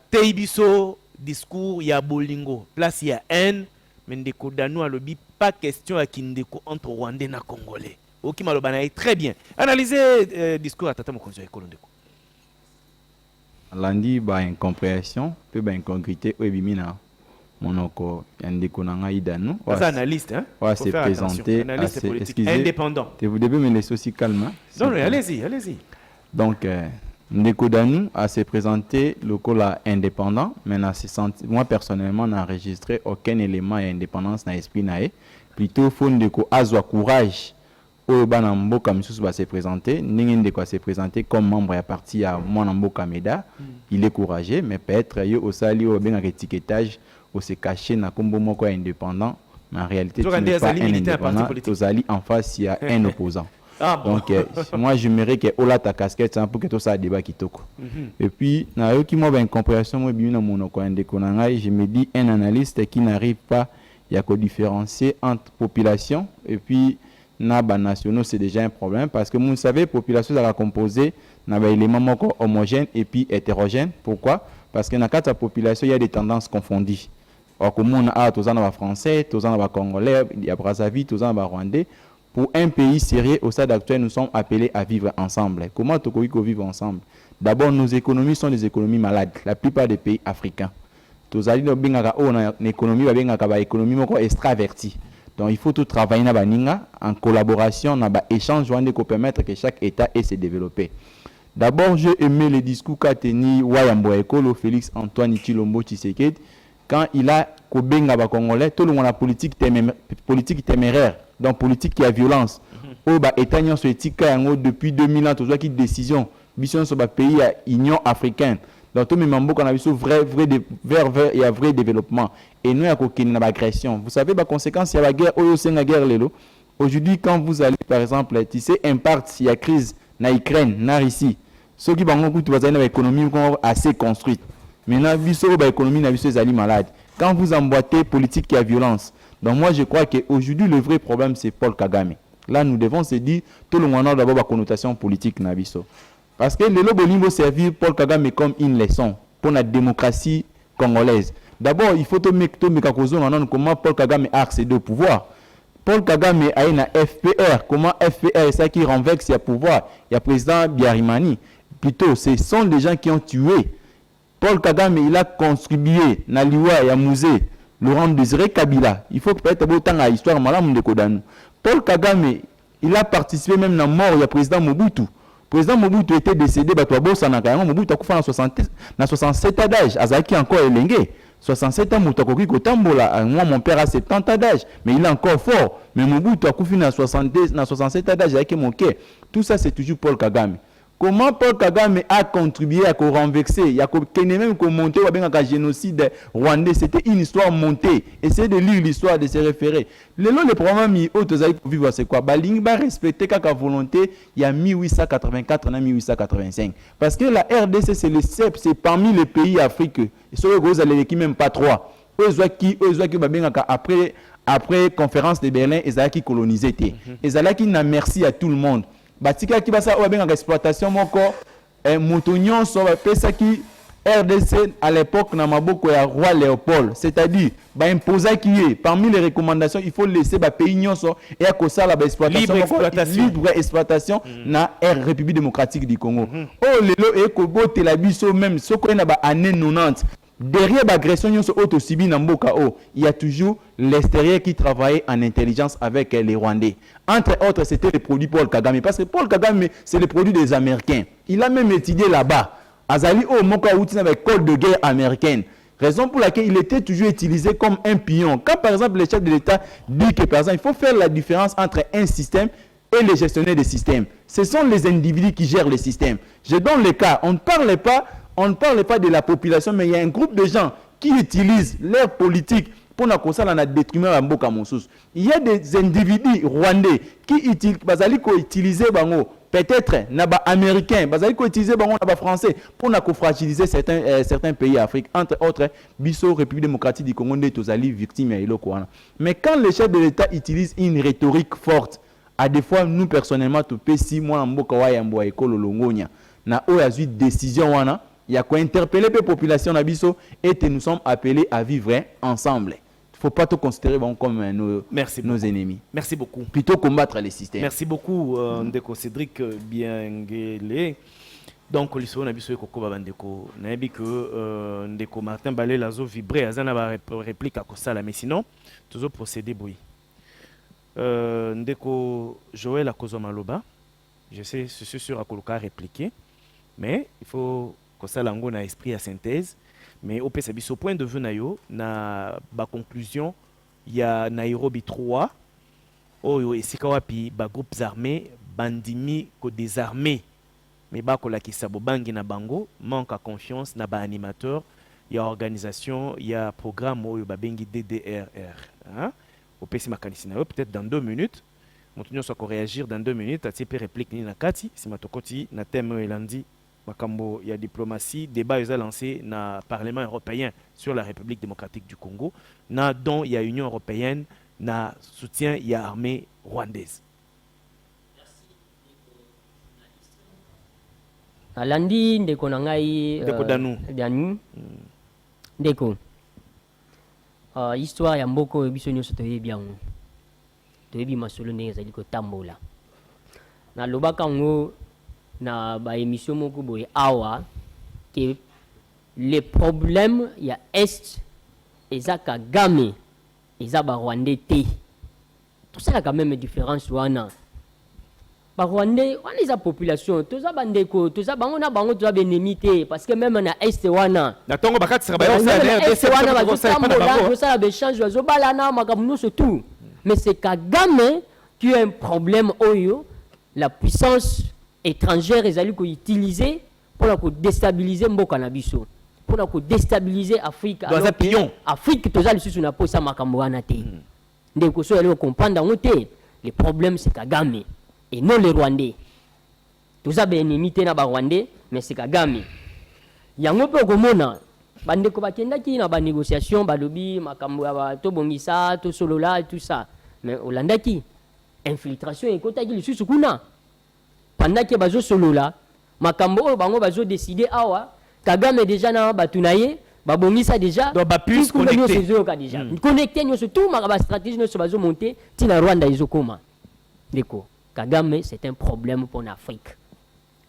Tei biso discours ya bolingo, place ya haine, mais Ndeko Danou a lobi pas question à kindeko entre Rwandais na Congolais. Ok, Malobana est très bien. Analysez discours à Tata Mokonzo et Kolondeko. Lundi, incompréhension, peu incongruité, ebimina monoko yandeko nanga idanu. C'est un analyste, hein? Ouais, c'est présenté. Analyste politique indépendant. Vous devez me laisser aussi calme. Non, allez-y, allez-y. Donc, Ndeko Danou a se présenté local indépendant, mais moi personnellement, n'a enregistré aucun élément d'indépendance dans l'esprit nae. Plutôt, faut Ndeko azwa courage. Oyo Mboka Misusu va se présenter, Ndeko va se présenter comme membre à parti à Mboka Meda. Il est courageux, mais peut-être il y a aussi un étiquetage où se caché na kombo moko indépendant, mais en réalité tu n'es pas un indépendant, tu es en face il y a un opposant. Ah bon. Donc moi j'aimerais que Ola ta casquette pour que tout ça débat kitoko. Et puis na yo qui moi une compréhension moi bien monoko Ndeko nanga, je me dis un analyste qui n'arrive pas il y a que différencier entre population et puis Naba nationaux, c'est déjà un problème parce que vous savez, la population est composée d'éléments homogènes et puis hétérogènes. Pourquoi? Parce que dans la population, il y a des tendances confondues. Or, comme on a tous en français, tous en congolais, il y a Brazzaville, tous en rwandais. Pour un pays sérieux, au stade actuel, nous sommes appelés à vivre ensemble. Comment on vivre ensemble? D'abord, nos économies sont des économies malades. La plupart des pays africains. Tous en économie, économie extravertie. Donc il faut tout travailler en collaboration, en échange pour permettre que chaque État ait se développer. D'abord, j'ai aimé le discours qu'a tenu Wayambo Ekolo, Félix Antoine Tshilombo Tshisekedi, quand il a kobenga ba Congolais, tout le monde a politique téméraire, donc politique qui a violence. Au ba État nyon so etika depuis 2000 ans, tout ça qui décision, mission sur ba pays à Union africaine. Donc tout le monde a vu vrai et un vrai développement. Et nous, il y a l'agression. Vous savez, la conséquence, il y a la guerre. Aujourd'hui, quand vous allez, par exemple, tu sais, il y a crise en Ukraine, en Russie. Ceux qui ont une économie assez construite. Maintenant, l'économie est malade. Quand vous emboîtez politique qui a violence, Donc moi je crois qu'aujourd'hui le vrai problème c'est Paul Kagame. Là nous devons se dire tout le monde a d'abord la connotation politique nabiso. Parce que le lobo servir Paul Kagame comme une leçon pour la démocratie congolaise. D'abord il faut comment Paul Kagame a accédé au pouvoir. Paul Kagame a une FPR. Comment FPR est ça qui renverse le pouvoir? Il y a le président Biarimani. Plutôt, ce sont des gens qui ont tué. Paul Kagame, il a contribué à l'Iwa et à Musée, Laurent Désiré Kabila. Il faut peut-être autant à l'histoire. Paul Kagame, il a participé même à la mort du président Mobutu. Le président Mobutu était décédé, Mobutu a fait 67 ans d'âge. Azaki encore élengué. 67 ans, moi mon père a 70 ans d'âge, mais il est encore fort. Mais Mobutu a fait 67 ans d'âge avec mon cœur. Tout ça, c'est toujours Paul Kagame. Comment Paul Kagame a contribué à renverser, il y a même monter un génocide rwandais, c'était une histoire montée. Essayez de lire l'histoire, de se référer. Le problème vivre c'est quoi? Baling va respecter la volonté il y a 1884 et 1885. Parce que la RDC c'est le CEP, c'est parmi les pays africains. Et sur le gros qui même pas trois. Après conférence de Berlin, ils ont colonisé. Ils ont merci à tout le monde. Batika qui va ça ou exploitation moko moutonion so pesa qui RDC à l'époque na maboko ya roi Léopold, c'est-à-dire ba imposer qui est parmi les recommandations il faut laisser ba pays nyonso et à kosa la libre exploitation na République démocratique du Congo. Oh lelo e ko bote la biso même soko na ba année 90. Derrière l'agression, il y a toujours l'extérieur qui travaillait en intelligence avec les Rwandais. Entre autres, c'était le produit Paul Kagame. Parce que Paul Kagame, c'est le produit des Américains. Il a même étudié là-bas. Azali Moka Outina avec code de guerre américaine. Raison pour laquelle il était toujours utilisé comme un pion. Quand par exemple le chef de l'État dit que par exemple, il faut faire la différence entre un système et les gestionnaires des systèmes. Ce sont les individus qui gèrent le système. Je donne le cas. On ne parle pas de la population, mais il y a un groupe de gens qui utilisent leur politique pour la détruire à Mboka Moussous. Il y a des individus rwandais qui utilisent peut-être naba américains, utiliser naba français pour fragiliser certains pays africains, entre autres Bisso République démocratique du Congo des Tozali victimes et Ilokwana. Mais quand le chef de l'État utilise une rhétorique forte, à des fois nous personnellement tout si moi Mboka wa yambo ekolo longonya na oyazu décision wana il y a quoi interpeller les populations nabiso et nous sommes appelés à vivre ensemble. Il ne faut pas tout considérer comme nos ennemis. Merci beaucoup. Plutôt combattre les systèmes. Merci beaucoup, Ndeko Cédric Bienguele. Donc, l'histoire nabiso et Koko Babandeko. Nabi que Ndeko Martin Balé Lazo vibré. Azana va réplique à Kosala. Mais sinon, toujours procéder boui. Ndeko Joël Akozo Maloba. Je suis sûr à Koloka répliquer. Mais il faut que ça lango na esprit à synthèse mais au PSB point de vue nayo na ba conclusion il y a Nairobi 3 oyo esika wapi ba groupes armés bandimi ko désarmés mais ba ko la kisabo bangi na bango manque à confiance na ba animateur il y a organisation il y a programme oyo ba bengi DDRR hein au PSB makanisi nayo peut-être dans 2 minutes montunyo soit ko réagir dans 2 minutes atipe réplique ni na kati si matokoti na thème elandi Makambo, il y a diplomatie, débat est lancé dans le Parlement européen sur la République démocratique du Congo, dont il y a Union européenne, na soutien il y a armée rwandaise. Alandi ndeko nangai ndeko danu ndeko histoire ya mboko biso nyoso toyebi yango toyebi masolo ndenge ezali kotambola na lobaka ngo na ba émission moko boye awa que les problèmes ya est eza Kagame eza ba Rwandais te tout ça quand même différence wana ba Rwandais wana eza population toza bandeko toza bango na bango toza benemi te parce que même na est wana na tongo bakati sera ba est wana ba totambola ça ba échange zo balana makamno surtout mais c'est Kagame qui a un problème oyo la puissance étrangère ezali ko utiliser pour déstabiliser mboka na biso pour déstabiliser Afrique alors que Afrique tozali susu na posa makambo wana te ndeko so yali comprendre ngote le problème c'est Kagame et non les Rwandais toza ba ennemi te na ba Rwandais mais c'est Kagame yango pe komona bandeko bakendaki na ba négociation balobi makambo ya to bongisa to solola tout ça mais olandaki infiltration ekotaki lisusu kuna pendant que bazo solola makambo oyo bango bazo décider awa Kagame déjà na batu na ye babongisa déjà donc ba puisse connecter déjà connecter nyonso tout ma stratégie nyonso bazo monter tina Rwanda ezokoma ndeko Kagame c'est un problème pour l'Afrique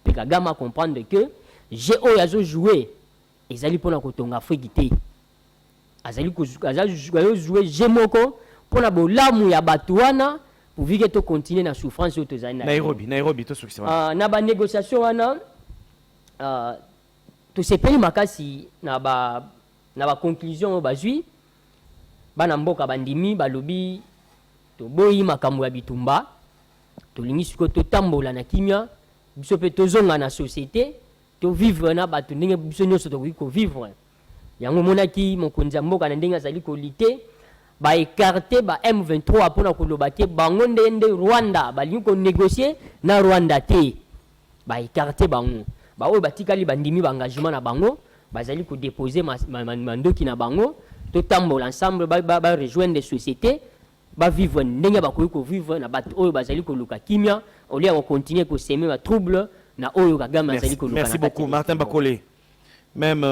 puis Kagame a comprendre que j'ai oyo azo jouer ezali pona kotonga Afrique te azali jouer j'ai moko pona bolamu ya batu wana pour vivre to continuer na souffrance to zana Nairobi to sukisi na ba négociation wana to sepeli makasi na ba conclusion bazui bana mboka bandimi balobi to boyi makambo ya bitumba to lingi siko to tambola na kimia biso pe to zonga na société to vivre na batu ndenge biso nyonso to ko vivre yango monaki mokonzi mboka na ndenge azali ko lité ba écarter ba M23 pona koloba ke bango ndende Rwanda balingi ko négocier na Rwanda te ba écarter bango ba oyo batikali bandimi ba engagement na bango bazali ko déposer mandoki na bango to tambola ensemble ba rejoindre des sociétés ba vivre ndenge ba ko vivre na batu oyo bazali ko luka kimia au lieu de continuer ko semer ba trouble na oyo Kagame azali ko luka. Merci beaucoup Martin Bakole. Même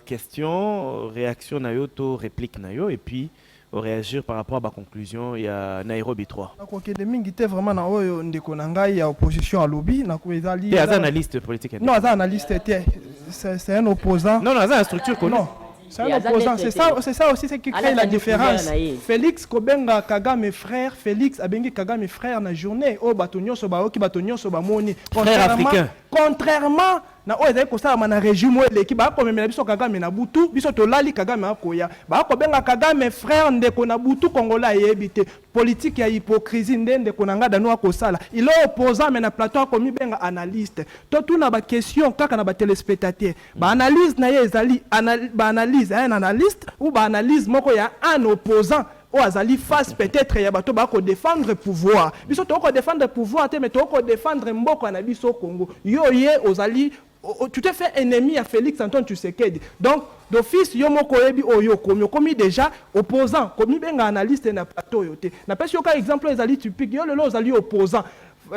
question, réaction na yo to réplique na yo et puis réagir par rapport à ma conclusion. Il y a Nairobi 3. Vraiment na oyo ndeko na ngai ya opposition à lobby na ko ezali. Il y a un analyste politique. Non, un analyste c'est un opposant. Non, c'est une structure connue. Non. C'est un opposant, c'est ça aussi ce qui crée la différence. Félix Kobenga Kagame frère, Félix Abengi Kagame frère na journée au batonyo so ba oki batonyo so ba moni. Frère africain. Contrairement na o ezali kosala na régime oyo eleki bakomemela biso Kagame na butu biso tolali Kagame akoya bakobenga Kagame frère ndeko na butu kongola ayebi te politique ya hypocrisie nde ndeko na nga dano akosala il est opposant mais na plateau akomi benga analyste to tuna ba question kaka na ba téléspectateur ba analyse na ye ezali ba analyse un analyste ou ba analyse moko ya un opposant ou azali face peut-être ya bato ba ko défendre pouvoir biso to ko défendre pouvoir te mais to ko défendre mboko na biso Congo yo ye ozali tu te fais ennemi à Félix Antoine Tshisekedi. Donc, d'office, yo moko yebi oyo komi déjà opposant, komi benga analyste na plateau yote. Na pesi yoka exemple ezali typique, yo lelo ozali opposant.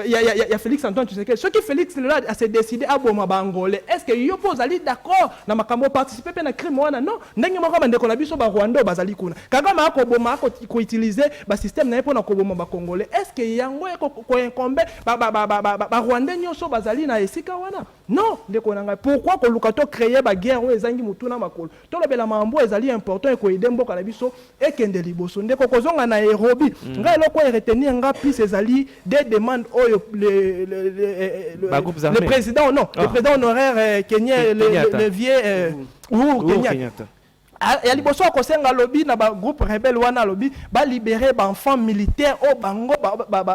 Il y a Félix Antoine Tshisekedi. Ce qui Félix là a se décidé à boma bangolais. Est-ce que yo pozali d'accord na makambo participer pe na crime wana non? Ndenge moko bande ko na biso ba Rwanda bazali kuna. Kagame ako boma ko utiliser ba système na po na ko boma ba congolais. Est-ce que yango ko incombe ba Rwanda nyonso bazali na esika wana? Non, ndeko nanga. Pourquoi ko luka to créer ba guerre o ezangi mutuna makolo? To lobela mambo ezali important ko aider mboka na biso et kende liboso. Ndeko kozonga na Nairobi. Nga eloko retenir nga plus ezali des demandes le président non le président honoraire Kenya le vieux Uhuru Kenyatta ya liboso akosenga lobby na ba groupe rebelle wana lobby ba libérer ba enfants militaires au bango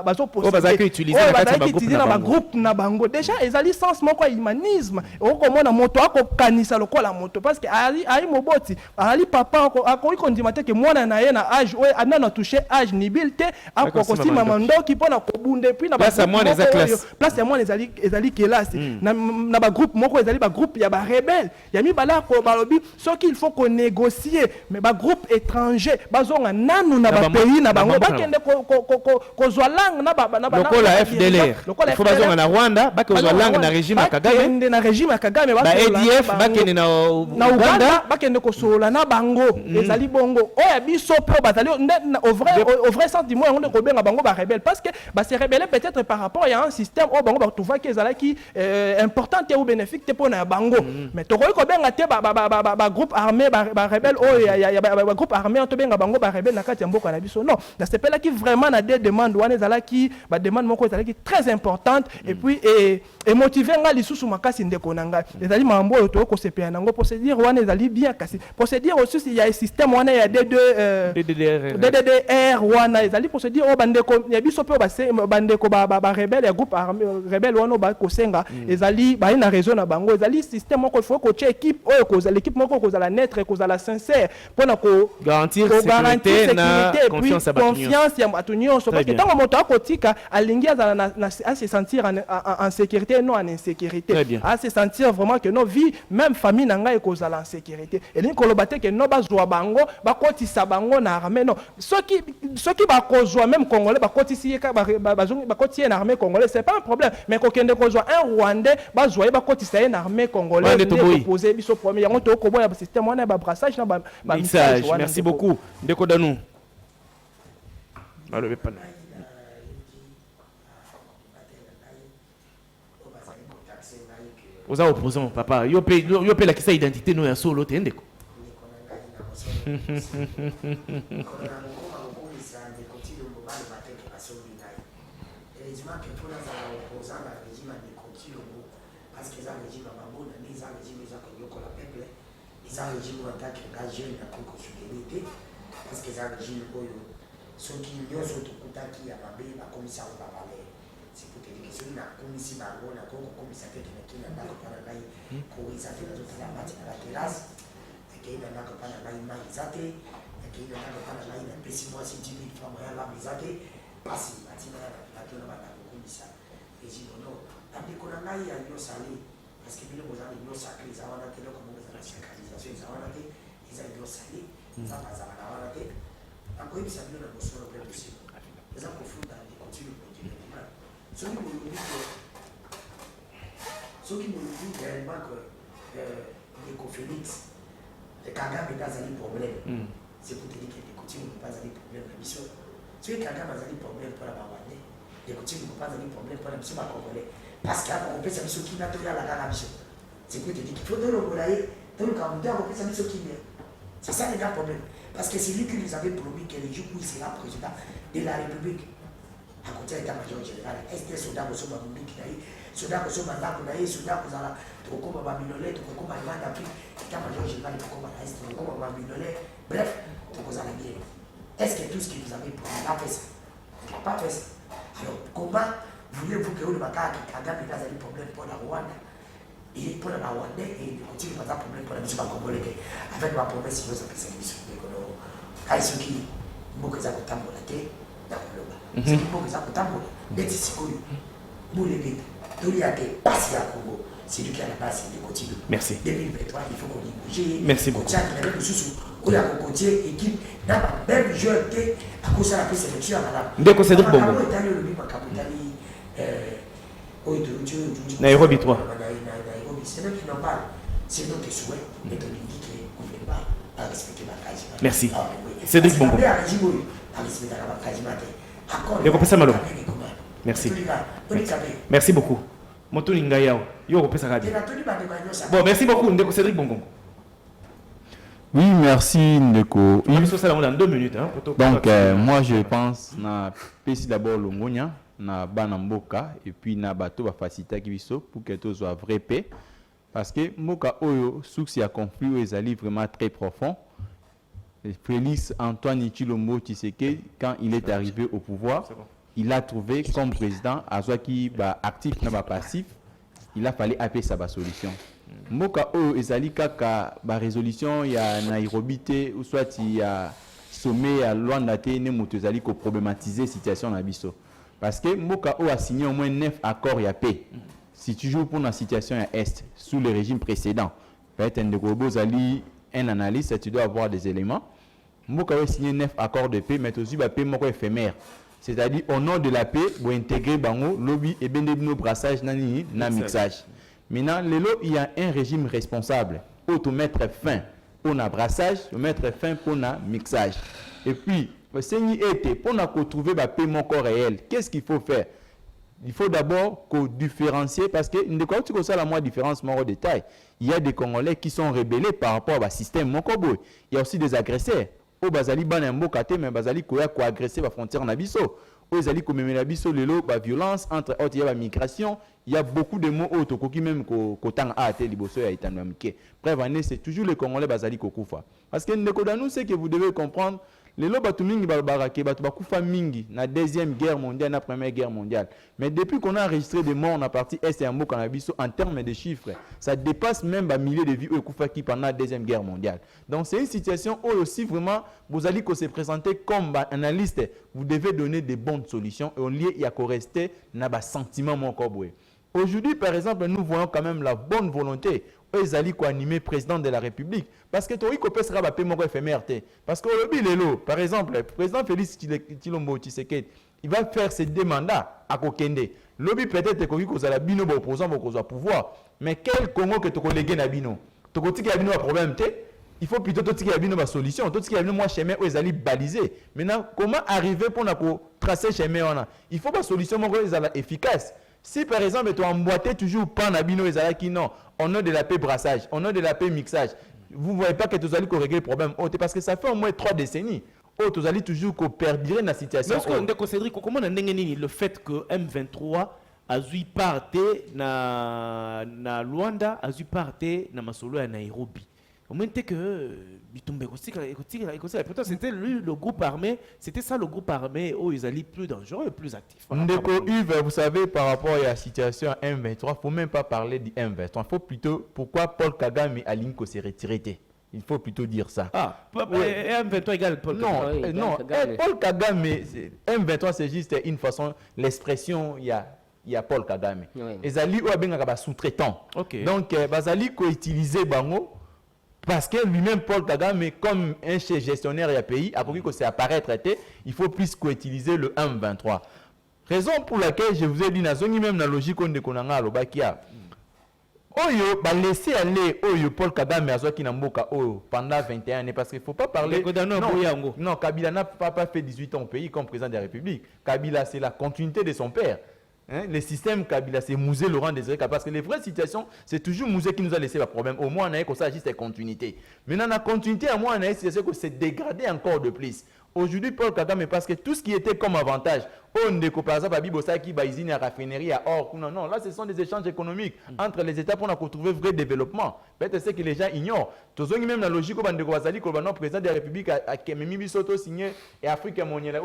bazo posséder bazaki utiliser na ba groupe na bango déjà ezali sens moko humanisme okomona moto akokanisa lokola moto parce que ali moboti ali papa akoki kondima te ke mwana na ye na âge oyo anana toucher âge nibilité akokosima mandoki pona kobunde puis na ba place ya mwana ezali kelasi na ba groupe moko ezali ba groupe ya ba rebelle ya mibala ko ba lobby soki il faut qu'on négocier mais ba groupe étranger bazonga nanu na ba pays na bango bakende ko zwa langue na ba lokola FDLR il faut bazonga na Rwanda bakozwa langue na régime ya Kagame na régime ya Kagame ba ADF bakende na Uganda bakende ko sola na bango ezali bongo oya biso pe bazali au vrai sens du mot on ko benga bango ba rebelle parce que ba se rebeller peut-être par rapport à un système au bango ba trouva que ezalaki important ou bénéfique te pona bango mais to ko benga te ba groupe armé ba rebelle oh ya ba groupe armé on to benga bango ba rebelle na kati ya mboka na biso non na c'est là qui vraiment na des demandes wana ezala qui ba demande moko ezala qui très importante et puis et motiver nga lisusu makasi ndeko nanga ezali mambo oyo to ko sepea nango procédure wana ezali bien kasi procédure aussi il y a un système wana ya DDR wana ezali procédure o bandeko ya biso pe ba bandeko ba rebelle ya groupe armé rebelle wana ba kosenga ezali ba ina raison na bango ezali système moko faut ko check équipe oyo ko l'équipe moko ko za la naître ko za kozala sincère mpona garantir garantir sécurité confiance puis confiance ya bato nyonso parce que ntango moto akotika alingi azala à se sentir en sécurité non en insécurité à se sentir vraiment que no vie même famille na ngai ekozala en sécurité elingi koloba te ke no bazwa bango bakotisa bango na armée non soki bakozwa même congolais bakotisi ye bakotisi ye na armée congolais c'est pas un problème mais kokende kozwa un rwandais bazwa ye bakotisa ye na armée congolais poser biso premier yango to koboya ba système wana ba brassage na ba message merci beaucoup ndeko danou alors pas oza opposant papa yo pe la kisa identité no ya solo te ndeko eza régime ata kenga jeune akoki kosoutenir te parce que eza régime oyo soki nyonso tokutaki ya mabe bakomisi yango bavaleur c'est pour te dire soki nakomisi bango nakoki kokomisa te kenaki na ndako mpa na ngai koeza te nazotala mati na baterase nakei na ndako mpa na ngai mai eza te nakei na ndako mpa na ngai napesi mwasi 10 000 francs moya lambe eza te mpasi batina nato na banda kokomisa régime ono bandeko na ngai ya nyosale parce que biloko eza nyosakle eza wana te eloko moko eza na centralisation eza wana te eza nyosale eza bazala na wana te akoyebisa bino na bosolo mpe bosimo eza kofunda de continue continuellement soki molobi réellement que ndeko félix kagame nde azali problème c'est pour te dire que ndeko tino mpe azali problème na biso soki kagame azali problème mpona bawande ndeko tino mpe azali problème mpona biso bacongolais parce que akokopesa biso kina toyala kaka biso c'est pour te dire qu'il faut tolongola ye toluka moto akopesa biso kimia c'est ça le grand problème parce que c'est lui qui nous avait promis que le jour où il sera président de la république akotia état-major général este soda kosomba mobiki na ye soda kosomba ndako na ye soda kozala tokokoma baminole tokokoma lemande apri état-major général tokokoma na este tokokoma baminole bref tokozala bien est-ce que tout ce qui nous avait promis a fait ça il n'a pas fait ça alors comment voulez-vous que le bakaki Kagame a des problèmes pour la Rwanda et pour la Rwandais et continue pas de problème pour la mission congolais avec ma promesse si vous avez cette mission de Kono kai soki beaucoup za kutambola te na kuloba c'est beaucoup za kutambola beti sikoyo bule beta toli ate passe ya Congo c'est lui qui a la base de continue merci 2023 il faut qu'on y bouge merci beaucoup tiens avec le sous oya ko côté équipe na même joueur te akosa la sélection à la ndeko Cédric Bongo Nairobi 3. C'est eux qui n'ont pas. C'est notre souhait. Et on dit que le gouvernement a respecté ma case. Merci. Cédric Bongo. Merci. Merci beaucoup. Moto Ningayao. Yo repesa radio. Bon, merci beaucoup Ndeko Cédric Bongo. Oui, merci Ndeko. Dans 2 minutes. Hein, donc, moi je pense na pesi d'abord Longonia. Na banamboka et puis na bato ba faciliter kibiso pour que tout soit vrai paix parce que moka oyo souci à conflit ezali vraiment très profond. Félix Antoine Tshilombo Tshisekedi quand il est arrivé au pouvoir, il a trouvé comme président azwaki ba actif na ba passif, il a fallu appeler ça ba solution. Moka oyo ezali kaka ba résolution ya Nairobi te ou soit il y a sommet à Luanda te ne moto ezali ko problématiser situation na biso. Parce que Moka a signé au moins 9 accords et paix. Si tu joues pour la situation à Est, sous le régime précédent, peut-être un analyste, tu dois avoir des éléments. Moka a signé 9 accords de paix, mais aussi la paix éphémère. C'est-à-dire, au nom de la paix, pour intégrer Bango, lobby et benebino brassage, nani, na mixage. Maintenant, il y a un régime responsable pour mettre fin pour le brassage, pour mettre fin pour le mixage. Et puis, pour nous trouver le paiement réel, qu'est-ce qu'il faut faire? Il faut d'abord différencier parce que nous avons ça la moins différence au détail. Il y a des Congolais qui sont rebellés par rapport au système Mokobo. Il y a aussi des agresseurs. Au Bazali Banambokate, mais Bazali Koya ko agressé la frontière Nabiso. Au Bazali Komeme Nabiso, la violence entre autres, il y a la migration. Il y a beaucoup de mots autres qui même Kotang a été liboso et Itanamike. Bref, c'est toujours les Congolais Bazali Kokufa. Parce que nous, ce que vous devez comprendre, lelo bato mingi balobaka bato bakufa mingi na deuxième guerre mondiale na première guerre mondiale, mais depuis qu'on a enregistré des morts na partie est et mboka na biso en termes de chiffres, ça dépasse même ba milliers de vies qui pendant la deuxième guerre mondiale. Donc c'est une situation où aussi vraiment vous allez se présenter comme analyste, vous devez donner des bonnes solutions et au lieu il y a qu'à rester na ba sentiment mon kobwe. Aujourd'hui, par exemple, nous voyons quand même la bonne volonté aux alliés qui animer président de la République. Parce que Tori Kopé sera bapé mon éphémère. Parce que le par exemple, le président Félix Tshilombo Tshisekedi, il va faire ses deux mandats à Kokende. Lobby peut-être que la bino opposant au pouvoir. Mais quel Congo que tu collègues na bino? Tu connais qu'il y a un problème. Il faut plutôt qu'il y ait une solution. Tout ce qui y a un chemin où ils allaient baliser. Maintenant, comment arriver pour tracer le chemin? Il faut une solution efficace. Si par exemple tu emboîtes toujours pas nabino ezalaki non, on a de la paix brassage, on a de la paix mixage. Vous voyez pas que tu allez régler le problème parce que ça fait au moins 3 décennies. Tu allez toujours perdurer dans la situation. Mais Cédric, comment on a le fait que M23 a eu parté na Luanda, a eu parté na Masolo à Nairobi. Au moins que c'était le groupe armé, c'était ça le groupe armé où ils allaient plus dangereux, plus actifs. Vous savez, par rapport à la situation M23, il ne faut même pas parler du M23. Il faut plutôt, pourquoi Paul Kagame et Alinko s'est retiré? Il faut plutôt dire ça. Ah, M23 égale Paul Kagame. Non, Paul Kagame, M23 c'est juste une façon, l'expression, il y a Paul Kagame. Les alliés ont sous-traitant. Donc, Bazali ko utiliser Bango. Parce que lui-même, Paul Kagame, comme un chef gestionnaire et un pays, a compris que c'est apparaître, il faut plus qu'utiliser le M23. Raison pour laquelle je vous ai dit, même la logique qu'on a Lobakia. Oyo, laisser aller Oyo Paul Kagame à Zoaki Namboka pendant 21 années, parce qu'il ne faut pas parler. Non, Kabila n'a pas fait 18 ans au pays comme président de la République. Kabila, c'est la continuité de son père. Le système Kabila, c'est Mouzé Laurent Désiré Kabila. Parce que les vraies situations, c'est toujours Mouzé qui nous a laissé le problème. Au moins, on a eu que ça juste continuité. Maintenant, la continuité, à moi, on a eu que c'est dégradé encore de plus. Aujourd'hui, Paul Kagame, parce que tout ce qui était comme avantage, on découpe par exemple à Bibosaki, Baïzine, à raffinerie, à or, non, là, ce sont des échanges économiques entre les États pour retrouver vrai développement. Peut-être c'est que les gens ignorent. Tout ça, même la logique, le président de la République a Kemimi Soto signé et Afrique mondiale,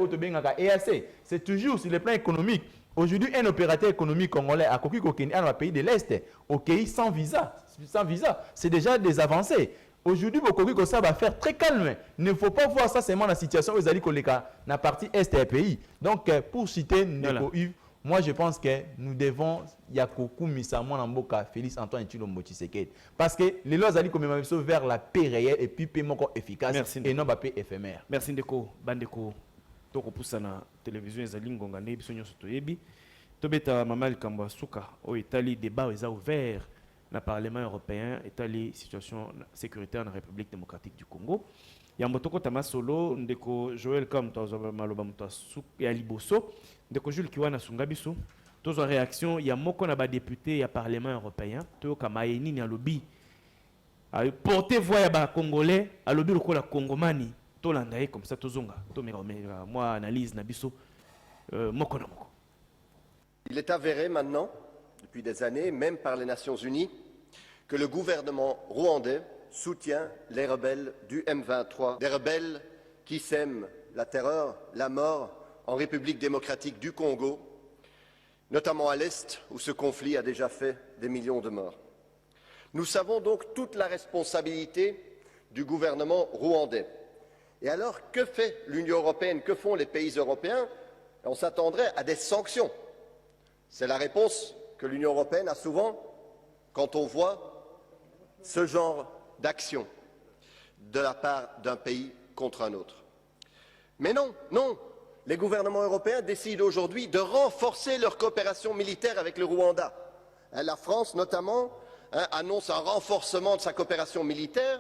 EAC. C'est toujours sur le plan économique. Aujourd'hui, un opérateur économique congolais à Kokikokeni, un pays de l'Est, au pays sans visa. Sans visa, c'est déjà des avancées. Aujourd'hui, Bokoko ça va faire très calme. Il ne faut pas voir ça seulement dans la situation où ils allaient coller dans la partie est du pays. Donc, pour citer Ndeko Yves, moi je pense que nous devons Yakoku Misamon Mboka, Félix Antoine Tshilombo Tshisekedi. Parce que les lois allaient quand même vers la paix réelle et puis paix efficace. Merci, et non la paix éphémère. Merci Ndeko, Bandeko. Toko poussa na télévision ezali ngonga ne biso nyonso toyebi tobeta mama likambo suka o Italie débat eza ouvert na parlement européen etali situation sécuritaire na République démocratique du Congo yambo toko tama solo ndeko Joël Kam tozo maloba muto ya liboso ndeko Jules Kiwana sunga biso tozo réaction ya moko na ba député ya parlement européen to kama yenini alobi a porter voix ya ba congolais alobi lokola congomani Tolandaye comme ça tozonga to moi analyse na biso moko na moko. Il est avéré maintenant depuis des années même par les Nations Unies que le gouvernement rwandais soutient les rebelles du M23, des rebelles qui sèment la terreur, la mort en République démocratique du Congo, notamment à l'est où ce conflit a déjà fait des millions de morts. Nous savons donc toute la responsabilité du gouvernement rwandais. Et alors, que fait l'Union européenne, que font les pays européens? On s'attendrait à des sanctions. C'est la réponse que l'Union européenne a souvent quand on voit ce genre d'action de la part d'un pays contre un autre. Mais non, non, les gouvernements européens décident aujourd'hui de renforcer leur coopération militaire avec le Rwanda. La France, notamment, annonce un renforcement de sa coopération militaire.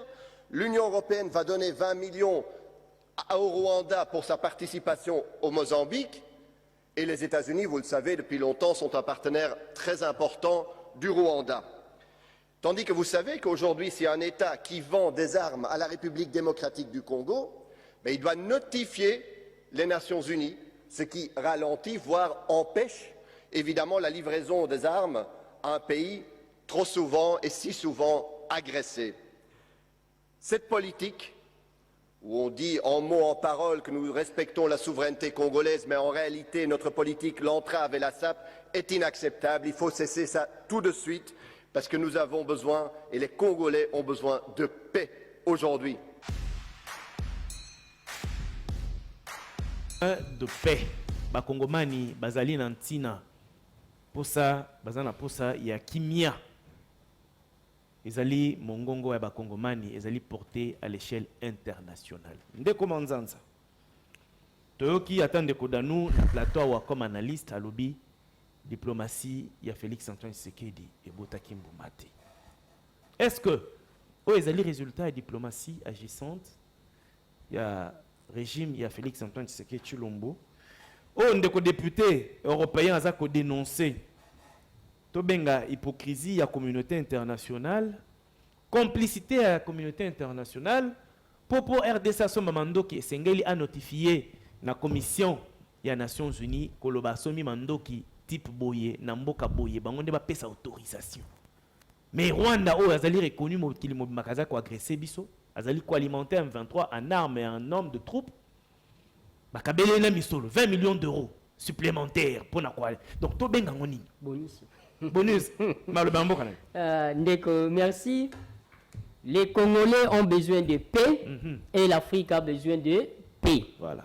L'Union européenne va donner 20 millions au Rwanda pour sa participation au Mozambique, et les États-Unis, vous le savez, depuis longtemps, sont un partenaire très important du Rwanda. Tandis que vous savez qu'aujourd'hui, s'il y a un État qui vend des armes à la République démocratique du Congo, il doit notifier les Nations Unies, ce qui ralentit, voire empêche, évidemment, la livraison des armes à un pays trop souvent et si souvent agressé. Cette politique où on dit en mots, en paroles que nous respectons la souveraineté congolaise, mais en réalité notre politique l'entrave et la sape, est inacceptable. Il faut cesser ça tout de suite parce que nous avons besoin, et les Congolais ont besoin de paix aujourd'hui. De paix. Bakongomani bazali na ntina posa bazana posa ya kimia. Ezali mongongo ya bakongomani ezali porté à l'échelle internationale. Ndeko manzanza. Toyoki atande kodanu na plateau wa comme analyste à lobby diplomatie ya Félix Antoine Tshisekedi et Botaki Mbumate. Est-ce que ezali résultat de diplomatie agissante ya régime ya Félix Antoine Tshisekedi Tshilombo? Ndeko député européen aza ko dénoncer tobenga hypocrisie ya communauté internationale, complicité à la communauté internationale, pour RDC Somba Mandoki Sengeli a notifié la commission ya Nations Unies koloba somi Mandoki type boye na mboka boye bangonde ba pesa autorisation. Mais Rwanda azali reconnu mokili makaza ko agresser biso, azali ko alimenter M23 en armes et en hommes de troupes. Bakabele na misolo 20 millions d'euros supplémentaires pour na quoi. Donc to benga ngoni Bonus. bonus. Ndeko, merci. Les Congolais ont besoin de paix et l'Afrique a besoin de paix. Voilà.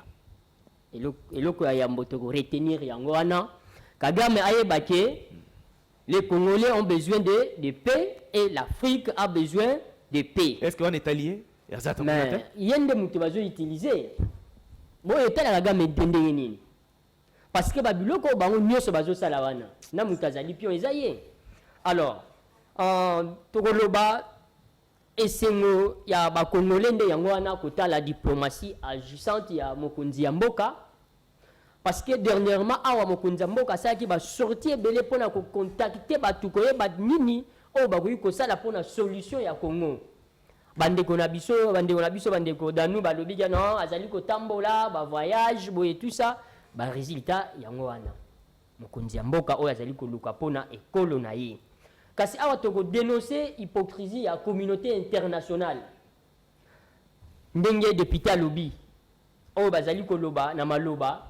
Et le Koyambotoko retenir Yangoana. Kagame Ayebake, les Congolais ont besoin de paix et l'Afrique a besoin de paix. Est-ce qu'on est allié? Mais il y a des mots qui utiliser. Bon, il y a des gens parce que Babiloko bango nyoso bazo salawana na mutazali pio ezaye. Alors tokoloba esengo ya ba Congolais nde yango wana kota la diplomatie agissante ya mokonzi ya mboka parce que dernièrement awa mokonzi ya mboka ça qui va sortir belé pona ko contacter batu koyeba nini o bakoyi ko sala pona solution ya Congo. Bandeko na biso bandeko danu balobi non azali ko tambola ba voyage boye tout ça. Ba résultat yango wana mokonzi ya mboka oyo azali koluka pona ekolo na ye kasi awa toko dénoncer hypocrisie ya communauté internationale ndenge député alobi oyo bazali koloba na maloba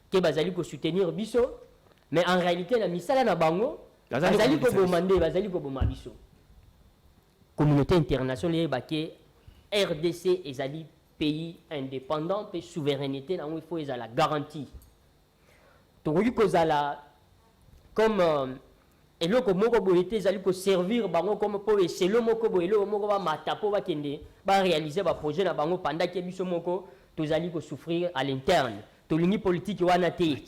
ke bazali ko soutenir biso mais en réalité la misala na bango bazali ko bomande bazali ko boma biso communauté internationale yebake RDC ezali pays indépendant pe souveraineté na il faut ezala garantie. Tokoki kozala comme eloko moko boyete ezali ko servir bango comme po eselo moko boyelo moko ba matapo ba kende ba réaliser ba projet na bango pendant que biso moko tozali ko souffrir à l'interne tolingi politique wana te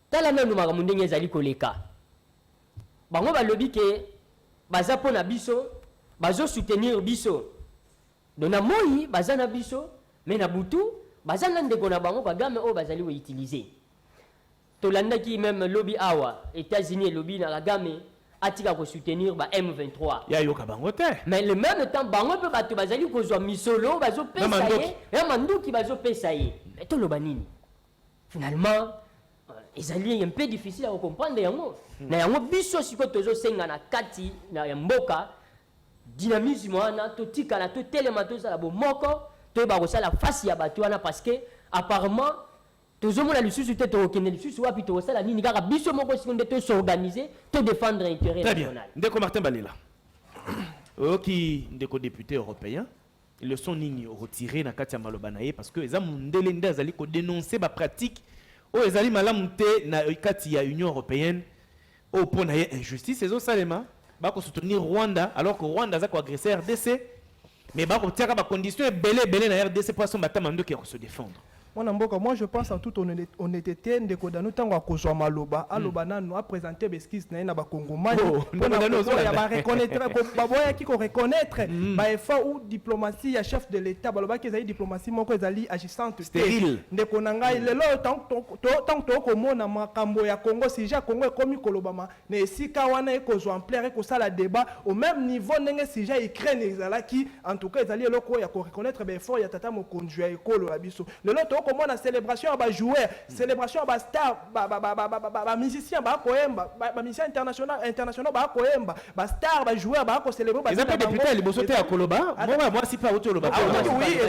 tala nanu makambo ndenge ezali koleka bango balobi ke baza pona biso bazo soutenir biso dona moi baza na biso mais na butu baza na ndeko na bango Kagame o bazali ko utiliser tolandaki même lobby awa États-Unis lobby na Kagame atika ko soutenir ba M23 ya yoka bango te mais le même temps bango pe bato bazali ko zwa misolo bazo pesa ye ya manduki bazo pesa ye to loba nini finalement ezali un peu difficile à comprendre yango na yango biso siko tozo senga na kati na mboka dynamisme wana to tika na to telema to za bomoko to ba ko sala face ya bato wana parce que apparemment tozomona lisusu te tokende lisusu wapi tosala nini kaka biso moko sikonde to s'organiser to défendre intérêt national. Ndeko Martin Balela qui ndeko député européen ils sont nini retiré na kati ya maloba na ye parce que eza mundele nde azali ko dénoncer ba pratique o ezali malamu te na kati ya Union européenne au pona ye injustice ezo salema ba ko soutenir Rwanda alors que Rwanda za ko agresser RDC mais ba ko tiaka ba conditions belé na RDC pour son batamando qui se défendre. Moi je pense en toute honnêteté ndeko danu tango akozwa maloba aloba nanu a présenter besquisse na ba kongomani ya ba reconnaître ba boya ki ko reconnaître ba effort ou diplomatie ya chef de l'état baloba ki ezali diplomatie moko ezali agissante stérile ndeko na ngai lelo tant to ko mona makambo ya Congo si ja Congo ekomi kolobama na esika wana ekozwa ampleur ekosala débat au même niveau ndenge si ja Ukraine ezalaki en tout cas ezali eloko ya ko reconnaître ba effort ya tata mokonzi ya ekolo ya biso lelo to comment la célébration va jouer, célébration va star, va musicien va koemba, va musicien international va koemba, va star va jouer va célébrer. Ils appellent député les bosoté à Koloba. Moi si pas auto Koloba. Oui,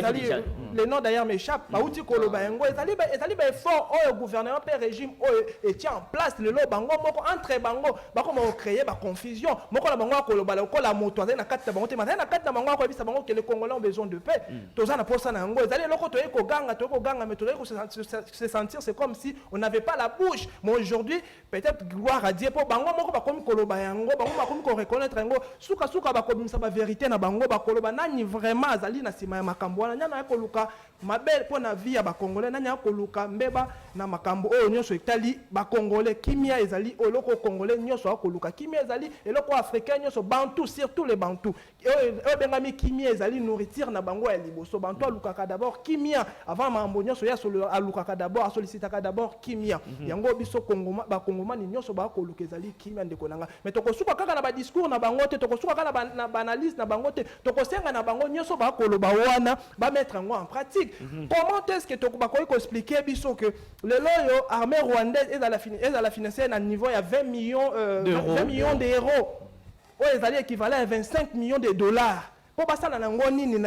les noms d'ailleurs m'échappent. Ba uti Koloba ngo ezali ba effort au gouvernement per régime et tient en place le lo bango moko entre bango ba comment créer ba confusion. Moko la bango Koloba la moto na kata bango te na kata bango ko bisa bango que les Congolais ont besoin de paix. Tozana pour ça na ngo ezali loko to eko ganga mais to eko se sentir c'est comme si on n'avait pas la bouche. Mais aujourd'hui peut-être gloire à Dieu pour bango moko ba comme Koloba yango bango ba comme ko reconnaître ngo suka ba comme ça ba vérité na bango ba Koloba nani vraiment azali na sima ya makambo wana nyana ko luka mabel pour na vie ya ba Congolais nani ko luka mbeba na makambo oyo nyonso etali ba Congolais kimia ezali oloko Congolais nyonso ko luka kimia ezali eloko africain nyonso bantu surtout les bantu o bengami kimia ezali nourriture na bango ya liboso bantu alukaka d'abord kimia avant mambo nyonso ya solo alukaka d'abord sollicitaka d'abord kimia yango biso Kongoma ba Kongomani nyonso ba ko luka ezali kimia ndeko nanga mais to kosuka kaka na ba discours na bango te to kosuka kaka na ba analyse na bango te to kosenga na bango nyonso ba ko loba wana ba mettre en pratique. Comment est-ce que tu peux expliquer que le loyo armée rwandaise est à la financer à un niveau il y a 20 millions d'euros. Ils allaient équivalent à 25 millions de dollars. Pour passer dans la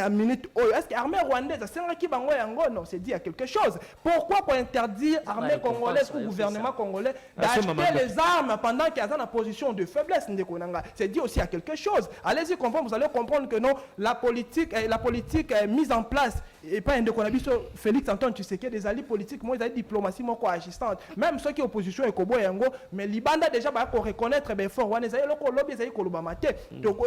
minute, est-ce que l'armée rwandaise, non, c'est dit à quelque chose. Pourquoi pour interdire l'armée congolaise ou le gouvernement congolais d'acheter les armes pendant qu'ils sont en position de faiblesse? C'est dit aussi à quelque chose. Allez-y comprendre, vous allez comprendre que non, la politique mise en place, et pas un Félix Antoine Tshisekedi, des alliés politiques, moi, des diplomatie, moi, agissante. Même ceux qui sont opposition et Kobo et Yango, mais Libanda déjà, pour reconnaître, bien fort, on est allé au lobby, ils ont maté. Donc,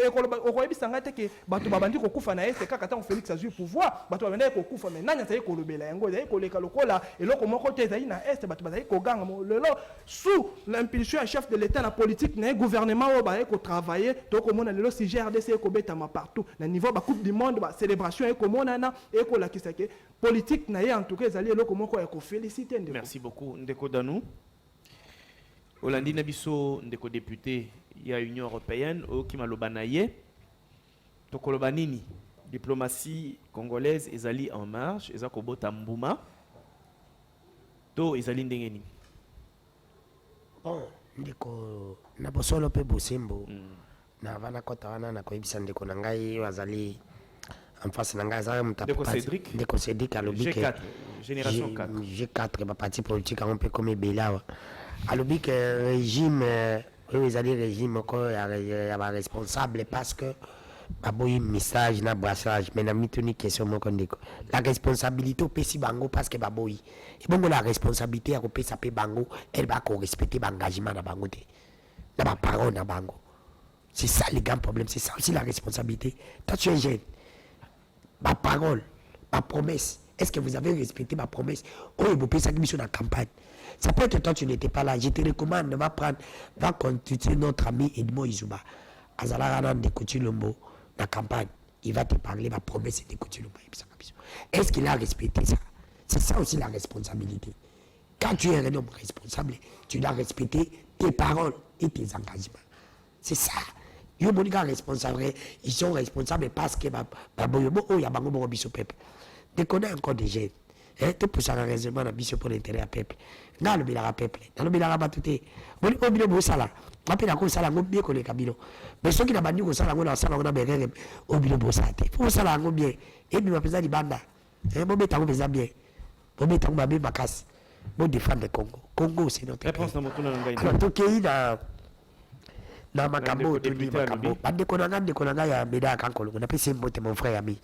babandi kokufa na ese kaka tant Félix azui pouvoir bato babenda kokufa mais nanya tayi kolobela yango tayi koleka lokola eloko moko te tayi na est bato bazali koganga lelo sous l'impulsion à chef de l'état la politique na gouvernement o ba ko travailler to ko mona lelo si GRDC ko betama partout na niveau ba coupe du monde ba célébration e ko mona na e ko la kisake politique na ye en tout cas ezali eloko moko ya ko féliciter ndeko. Merci beaucoup ndeko Danou. Olandi na biso ndeko député ya Union européenne o ki maloba na ye tokoloba nini diplomatie congolaise ezali en marche eza kobota mbuma to ezali ndenge nini bon ndeko na bosolo pe bosembo na vana kota wana na koyebisa ndeko na ngai azali en face na ngai azali ndeko Cédric alobi G4 génération 4 G4 ba parti politique on peut comme belawa alobi que régime ezali régime ko ya ba responsable parce que baboyi message na brassage mais na mitoni question moko ndeko la responsabilité au pesi bango parce que baboyi et bongo la responsabilité à kopesa pe bango elle va respecter l'engagement na bango te na ba parole na bango c'est ça le grand problème c'est ça aussi la responsabilité toi tu es jeune ma parole ma promesse est-ce que vous avez respecté ma promesse oh vous pensez que mission dans campagne ça peut être toi tu n'étais pas là je te recommande va constituer notre ami Edmond Izuba azala de Kotilombo la campagne, il va te parler, ma promesse est de continuer. Est-ce qu'il a respecté ça? C'est ça aussi la responsabilité. Quand tu es un homme responsable, tu dois respecter tes paroles et tes engagements. C'est ça. Yo monika responsable, ils sont responsables parce que il y a bango biso peuple. Dès qu'on a encore des jeunes, tout pour ça raisonnement na biso pour l'intérêt à peuple. Na le bilara peuple, na le bilara batute. Boni obilo bosala. Mapela ko sala ngo bien ko le kabilo. Mais ceux qui na bandi ko sala ngo na sala ngo na berere obilo bosate. Pour sala ngo bien. Et bi mapeza di banda. Bo beta ngo beza bien. Bo beta ngo babe makasi. Bo défendre le Congo. Congo c'est notre réponse na motuna ngai. Alors to kei na makambo to di makambo. Bande ko na ya Médard Kankolo. On appelle Mbote mon frère ami.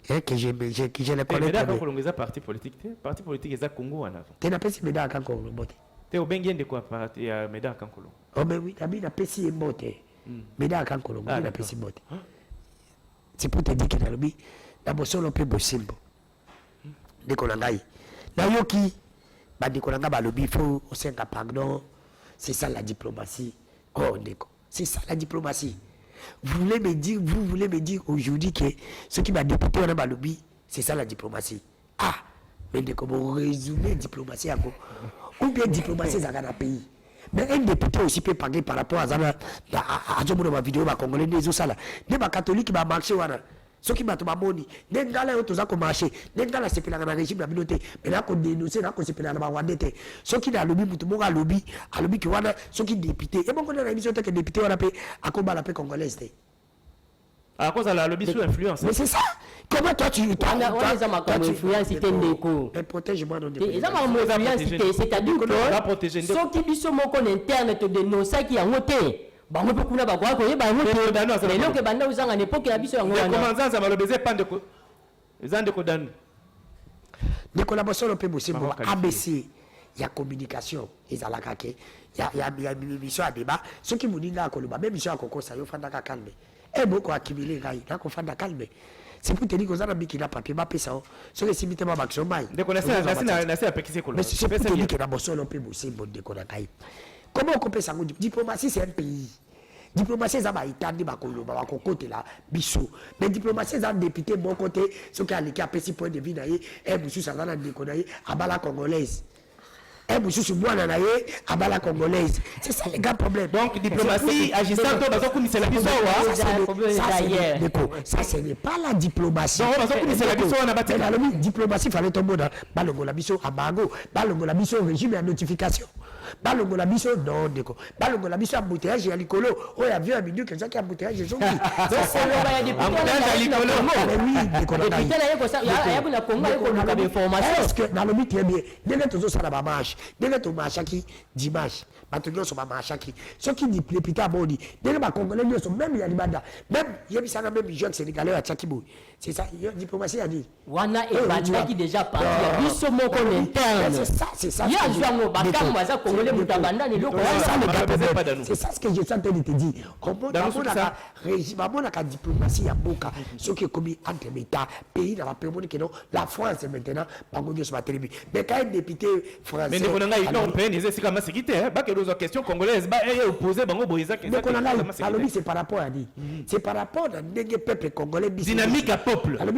Que je le connais. Médard Kankolo ngeza parti politique. Parti politique eza Congo wana. Tu n'appelles Médard Kankolo Mbote. Tu es au Bengen de quoi parti ya Médard Kankolo. Oh mais oui, Dabi n'a pas si Mbote. Médard Kankolo, il n'a pas si Mbote. C'est pour te dire que dans le bi na bosolo pe bosimbo. Ndeko na ngai. Na yoki ba ndeko na nga ba lobi faut osenga pardon. C'est ça la diplomatie. Oh ndeko, c'est ça la diplomatie. Vous voulez me dire aujourd'hui que ce qui m'a député on a lobby, c'est ça la diplomatie. Ah, mais ndeko bon résumer diplomatie encore. Ou bien diplomatie dans un pays. Mais un député aussi peut parler par rapport à ma vidéo ma congolais des osala. Des ma catholique va marcher wana. Ce qui m'a tout moni, n'engala yo toza ko marché, n'engala c'est la régime la communauté, mais là qu'on dénoncer là qu'on c'est la Rwandais. Ce qui a lobby mutu monga lobby, a lobby qui wana, ce qui député. Et bon qu'on a révision que député wana pe à combat la paix congolaise. À cause de la lobby sous influence. Mais c'est ça. Comment toi tu on a ma influence c'était ndeko. Protège-moi non Et ça ma influence c'était c'est-à-dire que ceux qui biso moko interne te dénoncer qui a monté. Bango pe kuna bakwa ko yeba ngote mais lo ke banda uzanga n'époque ya biso yango wana comment ça va le baiser pas de ko ezande ko dan de collaboration pe bosé mo ABC ya communication ezalaka ke ya mission à débat ceux qui moninga ko loba même mission akoko ça yo fanda ka calme et beaucoup accumuler gai na ko fanda calme c'est pour te dire que ça na biki na papier ba pesa so que simite ma baction mai de connaissance na c'est apekise ko mais c'est pour te dire que na bosolo pe bosé bon de ko na kai. Comment on peut ça? Diplomatie, c'est un pays. Diplomatie, ça va étendre bakolo, bakokote là, biso. Mais diplomatie, c'est un député bon côté, ce qui a les capacité point de vue d'ailleurs, et monsieur ça va dans le déconner, à bala congolaise. Et monsieur ce bois nanaye, à bala congolaise. C'est ça les gars problème. Donc diplomatie, agissant to bazo kunisa la biso wa. Ça ce n'est pas la diplomatie. Non, bazo kunisa la biso na batela. La diplomatie fallait tomber dans balongo la biso abago, balongo la biso régime à notification. Balongo la biso non déco. Balongo la biso embouteillage ya likolo. Oh ya vieux minute que ça qui embouteillage zongi. C'est le ya embouteillage ya likolo. Oui, déco. Député là yeko ça ya kuna konga yeko luka d'information. Est-ce que dans le mythe bien, dès que tout ça la marche, dès que tout marche qui dimanche, bateau sur ma marche qui. Ce qui dit député à Boni, dès que ma congolais sont même ya libanda, même yebisa na même jeune sénégalais à Tchakibo. C'est ça, diplomatie a dit. Wana et banda qui déjà parti ya biso moko interne. C'est ça. Ya jwango bakam baza congolais mutabanda ni loko c'est ça ce que je suis en train de te dire. Comment la régime, la diplomatie ya boka, ce qui est commis entre l'État, pays dans la permanence que non, la France maintenant, bangonio sur ma télévision. Mais quand un député français. Mais nous avons une européenne, c'est comme sécurité, hein, pas que nos questions congolaises, bah opposé bango boisa que ça. Alors c'est par rapport à dire, c'est par rapport à des peuple congolais dynamique à peuple. Alors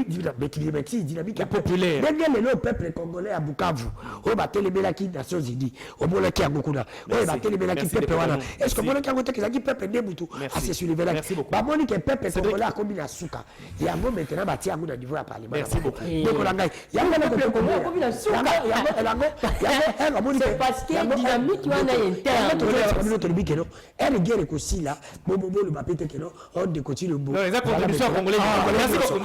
dynamique à populaire. Même le peuple congolais à Bukavu, au bateau les Belaki Nations Unies, au Bolaki à Gokuna, au bateau les Belaki peuple wana. Est-ce que Bolaki a goûté que ça dit peuple Nebutu à se soulever là? Bah mon que peuple congolais a commis la souka. Et à moi maintenant bâti à mon niveau à parlement. Merci beaucoup. Donc on a gagné. Il y a le peuple congolais a commis la souka. C'est parce que dynamique wana interne. Elle guerre aussi là, bobo le bapete que non, on de continue le beau. Non, les contributions congolais. Merci beaucoup.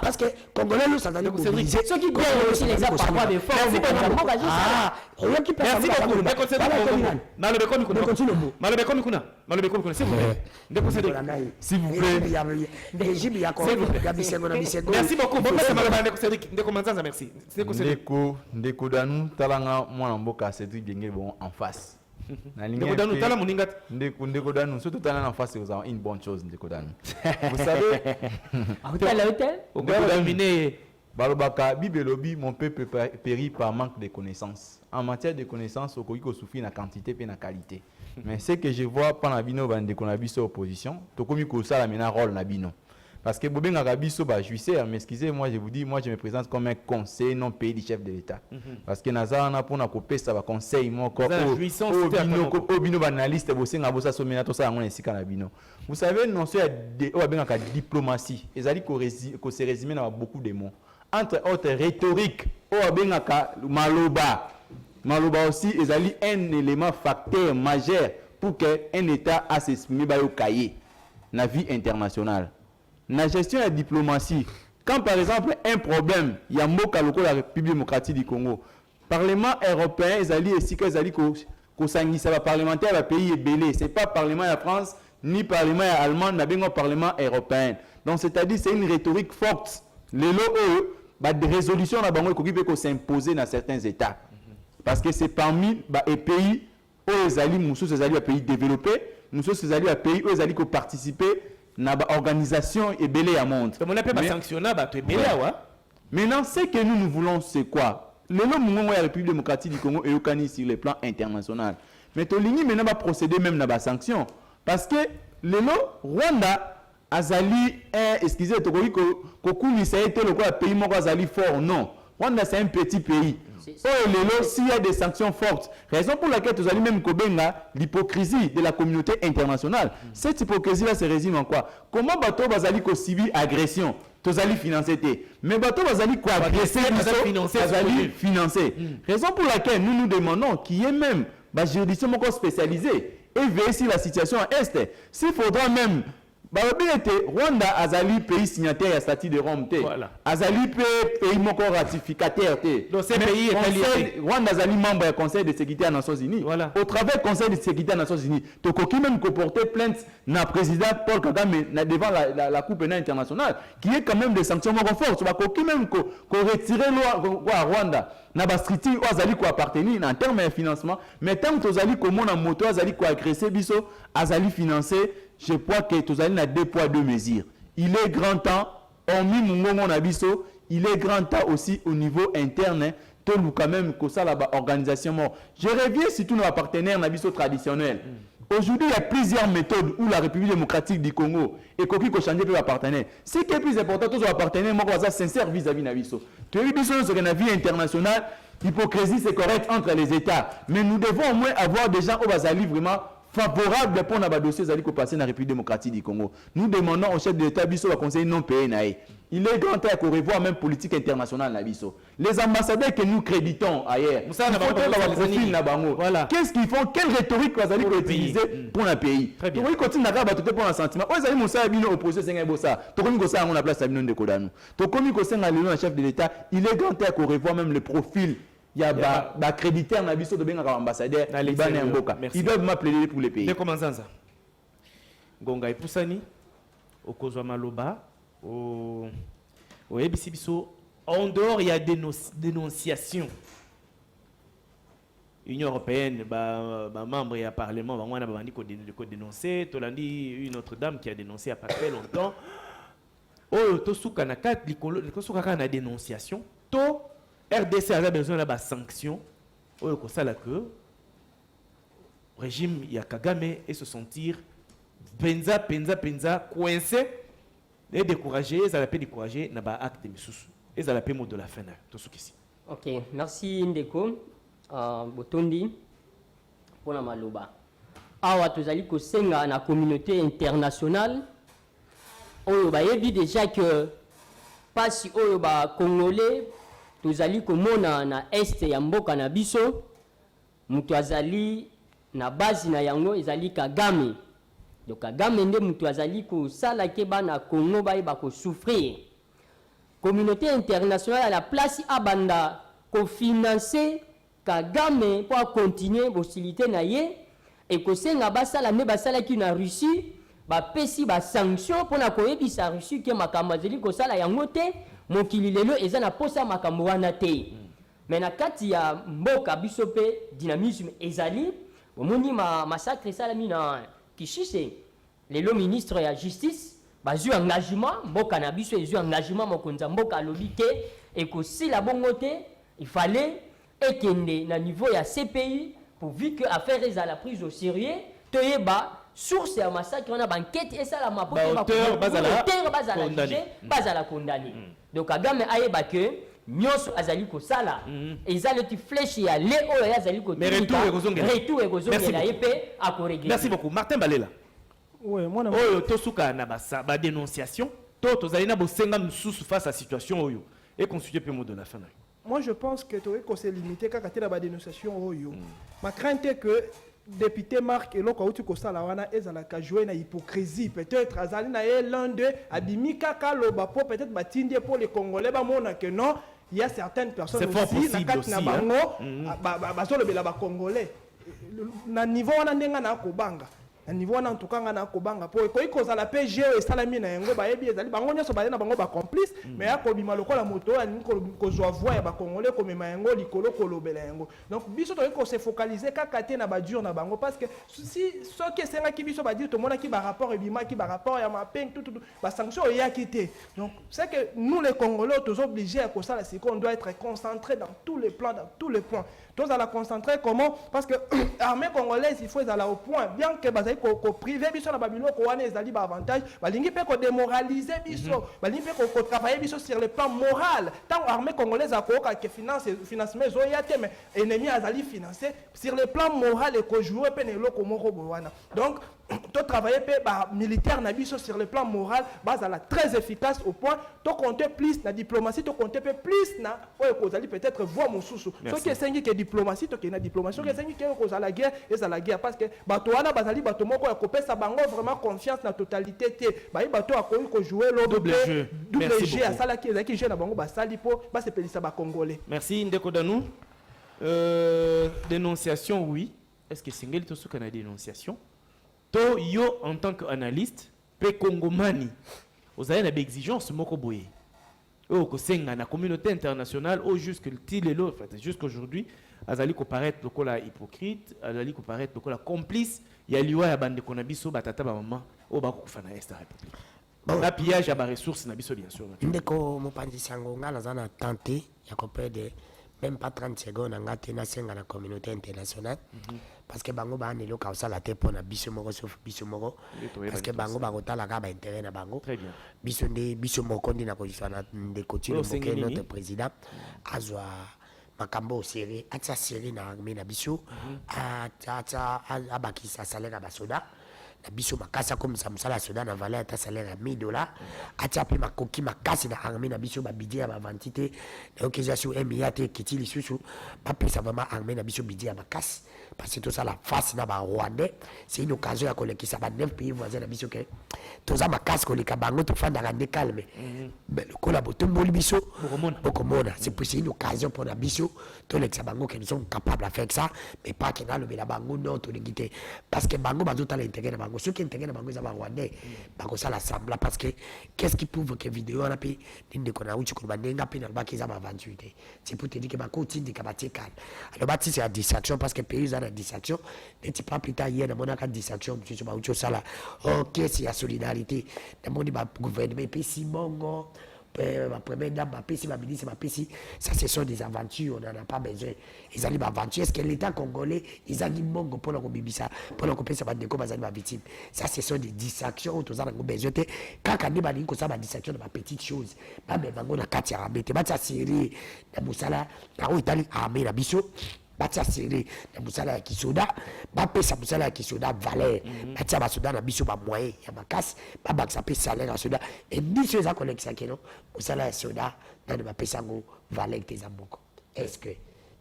Parce que congolais nous ça d'aller mobiliser. Ceux qui gagnent aussi les appareils de force. Merci beaucoup. S'il vous plaît. Merci beaucoup. Merci. Ndeko Danou talanga mwana mboka Cédric Gengé bon en face. Ndeko Danou tala moninga. Ndeko Danou surtout talanga en face c'est une bonne chose Ndeko Danou. Vous savez Ndeko Danou Balobaka bibelobi mon peuple périt par manque de connaissances. En matière de connaissances, au Koiko souffre la quantité et la qualité. Mais ce que je vois pendant bino bande qu'on a vu sur opposition, to komi ko ça la mena rôle na bino. Parce que Bobé Ngarabiso, juisseur, mais excusez-moi, je vous dis, moi je me présente comme un conseiller non payé du chef de l'État. Parce que Nazarana pour couper ça va conseil moi au bino banaliste bossé ngabosa somena to ça ngone sika na bino. Vous savez non c'est de diplomatie. Et ça dit qu'on se résume dans beaucoup de mots. Entre autres rhétorique, Maloba aussi, ils ont un élément facteur majeur pour qu'un État a ses cahiers dans la vie internationale. Dans la gestion de la diplomatie, quand par exemple un problème, il y a la République démocratique du Congo, Parlement européen, ils ont dit que parlementaire le pays est belé. Ce n'est pas Parlement de France, ni Parlement allemand, ni Parlement européen. Donc c'est-à-dire c'est une rhétorique forte. Les lots, des résolutions qui peuvent s'imposer dans certains États. Parce que c'est parmi les pays où les pays développés, nous sommes les pays où les qui participent à l'organisation et belé à monde. Maintenant, ce que nous voulons, c'est quoi? Le nom de la République démocratique du Congo est reconnu sur le plan international. Mais Tolini maintenant va procéder même dans la sanction. Parce que le Rwanda Azali, excusez-moi, Kokuni, ça a été le pays Azali fort, non. Rwanda, c'est un petit pays. S'il y a des sanctions fortes, raison pour laquelle tu as même l'hypocrisie de la communauté internationale. Cette hypocrisie-là se résume en quoi? Comment bateau bazali ko subir agression? Tu as financé. Mais bateau bazali ko agresser, financer. Raison pour laquelle nous nous demandons qu'il y ait même une juridiction spécialisée et veiller sur la situation à Est. S'il faudra même Rwanda azali pays signataire à statut de Rome voilà. Azali pays moko ratificataire donc ces pays Rwanda azali membre du Conseil de sécurité des Nations Unies. Voilà. Au travers du Conseil de sécurité des Nations Unies, tu peux même porter plainte na président Paul Kagame devant la Cour pénale internationale qui est quand même des sanctions fortes. Tu vas même retirer loi Rwanda na ba structure azali ko appartenir en termes de financement, mais tant que azali ko mona moto azali ko agresser biso azali financer. Je crois que tous allons à 2 poids 2 mesures. Il est grand temps, hormis mon abisso, il est grand temps aussi au niveau interne, de nous quand même que ça là-bas organisation. Je reviens surtout nos partenaires nabisso traditionnels. Aujourd'hui, il y a plusieurs méthodes où la République démocratique du Congo et Koki ko changer les partenaires. Ce qui est plus important, tous les partenaires, moi, c'est sincère vis-à-vis nabisso. Tu as vu sur la vie internationale, l'hypocrisie c'est correct entre les États, mais nous devons au moins avoir des gens au Bazali vraiment favorable pour nos dossiers qui passer dans la République démocratique du Congo. Nous demandons au chef de l'État biso conseil non payé. Il est grand temps qu'on revoie même politique internationale na biso. Les ambassadeurs que nous créditons ailleurs, voilà. Qu'est-ce qu'ils font? Quelle rhétorique vous allez utiliser pour un pays? Très bien. Vous continuez à faire pour un sentiment. Vous allez moussa bino opposé c'est bossa. To komi ko sa on a place abino de kodanu. To komi ko senga le chef de l'État, il est grand temps qu'on revoie même le profil. Il y a des créditeurs dans de bien ambassadeur ils doivent m'appeler pour les pays. De comment ça? Gonga et Poussani, au Kozwa Maloba, au Ebisibiso, en dehors il y a des dénonciations. Union européenne, membre et Parlement, on a dénoncé. Tolandi, une autre dame qui a dénoncé après très longtemps. Oh, Tosuka Nakat, Tosuka na dénonciation. RDC a besoin de sanctions. Comme ça, que le régime Kagame et se sentir penza, coincé et découragé. Ils allaient décourager n'a pas acte de sous. Ils allaient mot de la fin. Ok, merci Ndeko. Botondi pour la maloba. Awa tozali ko senga na communauté internationale. Oyo ba yebi déjà que pasi oyo ba congolais tozali komona na este ya mboka na biso mutu azali na base na yango ezali Kagame. Donc Kagame nde mutu azali ko sala ke bana Congo ba ko souffrir. Communauté internationale à la place abanda ko financer Kagame pour continuer l'hostilité na ye et ko senga basala me basala ki na Russie ba pesi ba sanction pour na koyebisa Russie ke makambo azali ko sala yango te. Mokili lelo eza na posa makambo wana te. Mais na kati ya mboka biso pe dynamisme ezali omoni massacre salami na Kishise. Lelo ministre ya justice bazu engagement mboka na biso ezu engagement mokonza mboka lobike et ko si la bongo te il fallait ekende na niveau ya CPI pour vu que affaire est à la prise au sérieux toyeba source ya massacre on a banquette et ça la mapo auteur bazala condamné. Donc Kagame ayeba que nyonso azali ko sala ezali ti flèche ya le oyo azali ko retour ekozongela yepe akorégler. Merci beaucoup Martin Balela. Ouais, moi na oyo tosuka na ba dénonciation tozali na bosenga mususu face à situation oyo et constituer pe mot de la fin. Moi je pense que tu es limité quand tu as la dénonciation oyo. Ma crainte est que député Marc et l'autre outil kosala wana ezalaka jouer na hypocrisie peut-être azali na l'un de abimika kaloba pour peut-être batindi pour les Congolais ba mona que non il y a certaines personnes aussi na kati na bango bazolobela ba Congolais na niveau wana ndenga na kobanga na niveau wana en tout cas na kobanga po ko ikozala PG et salami na yango ba yebi ezali bango nyoso ba na bango ba complice mais akobima lokola moto ani ko zwa voix ya ba Congolais ko mema yango likolo kolobela yango donc biso to ko se focaliser kaka te na ba dur na bango parce que si ce qui senga ki biso ba dire to mona ki ba rapport ebima ki ba rapport ya ma peine tout ba sanction ya kité donc c'est que nous les Congolais tous obligés à ko ça c'est qu'on doit être concentré dans tous les plans dans tous les points tous à la concentrer comment parce que armée congolaise il faut aller au point bien que bazali ko privé biso na babiloko wana ezali ba avantage balingi pe ko démoraliser biso balingi pe ko travailler biso sur le plan moral tant armée congolaise a ko ka financement zoya te mais ennemi azali financé sur le plan moral et ko jouer pe na eloko moko bowana donc to travailler pe ba militaire na biso sur le plan moral bazala très efficace au point to compter plus na diplomatie to compter pe plus na oyo kozali peut-être voix mosusu so ki esengi ke diplomatie to ke na diplomatie so ki esengi ke kozala guerre et la guerre parce que bato wana bazali bato moko ya kopesa bango vraiment confiance na totalité te ba bato akoki ko jouer le double jeu à sala ki ezaki jeu na bango basali po ba se pelisa ba congolais. Merci Ndeko Danou. Dénonciation oui, est-ce que singeli to suka na dénonciation to yo en tant qu'analyste pe congomani ozali na exigence moko boye o ko senga na communauté internationale au jusqu'aujourd'hui azali ko paraître lokola hypocrite azali ko paraître lokola complice ya liwa ya bande ko na biso batata ba mama o ba ko fana Est République na pillage ya ba ressources na biso bien sûr ndeko mopanzi sango nga nazana tenté ya ko perdre même pas 30 secondes nga te na senga na communauté internationale parce que bango ba nelo ka osala te pona biso moko sauf biso moko parce que bango ba kotala ka ba intérêt na bango biso nde biso moko ndi na ko jisana de continuer notre président azwa makambo série atia série na armée na biso atia abakisa salaire ba soda na biso makasa comme ça musala soda na valeur ta salaire $1000 atia pe makoki makasi na armée na biso ba budget ba vantité donc déjà sur milliard kiti lisusu pas pesa vraiment armée na biso budget makasi parce que tout ça la face na ba rwandais c'est une occasion ya kolekisa ba 9 pays voisins na biso que tout ça makasi koleka bango to fanda rande calme mais le collabo mboli biso bokomona c'est pour une occasion pour na biso to lekisa bango que nous sommes capables de faire ça mais pas que na le la bango non to ngité parce que bango bazota l'intérêt na ceux qui intègrent bango za ba rwandais bango ça l'assemblée parce que qu'est-ce qui prouve que vidéo na pe ninde kona uchi ko bandenga pe na ba kiza ba 28 c'est pour te dire que ba ko tindi ka ba tekal alors ba c'est la distraction parce que pays a la distraction et tu pas plus tard hier na mona ka distraction tu ba uchi sala OK c'est la solidarité na moni ba gouvernement pe si mongo ma première dame ma PC ma ministre ma PC ça ce sont des aventures on n'en a pas besoin ils allaient aventure est-ce que l'état congolais ils ont dit mongo pour la kobibisa pour la kopesa ba ndeko bazali ba victime ça ce sont des distractions tous ça besoin te kaka ndi ba linko ça ba distraction ba petite chose ba me bango na kati ya rabete ba tsa série na musala na o itali armée na biso batia serré na musala ya kisoda bapesa musala ya kisoda valeur batia basoda na biso ba moyen ya makasi babakisa pe salaire ya soda et biso eza kolekisa keno musala ya soda nani bapesa ngo valeur te za mboko est-ce que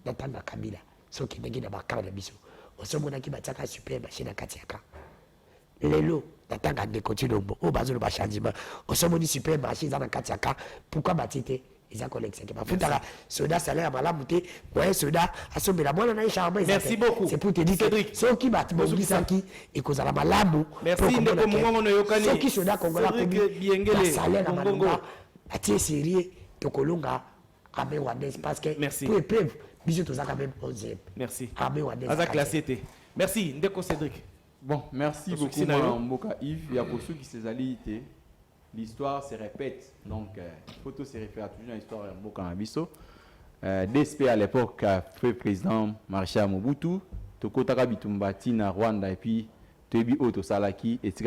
natanga kabila soki ndenge na bakara na biso osomonaki batiaka super machine na kati ya ka lelo natanga ndeko tinombo o bazolo ba changement osomoni super machine za na kati ya ka pourquoi batite ils ont collecté que bafuta soda salaire malamu te ouais soda asombela mwana na charme merci beaucoup c'est pour te dire que ceux qui battent bobisaki et kozala malamu merci ndeko mungongo no yokani ceux qui soda kongola ko biengele salaire malamu atie sérieux to kolonga abe wades parce que pour épreuve biso to zaka même 11e merci abe wades aza classé te merci ndeko Cédric bon merci beaucoup Mboka Yves ya kosu qui sezalité. L'histoire se répète, donc il faut tout se référer toujours à l'histoire de Mboka Nabiso. DSP à l'époque, fait président Marshal Mobutu, Tokotaka Bitumba, Tina Rwanda, et puis Tebi Oto Salaki, et c'est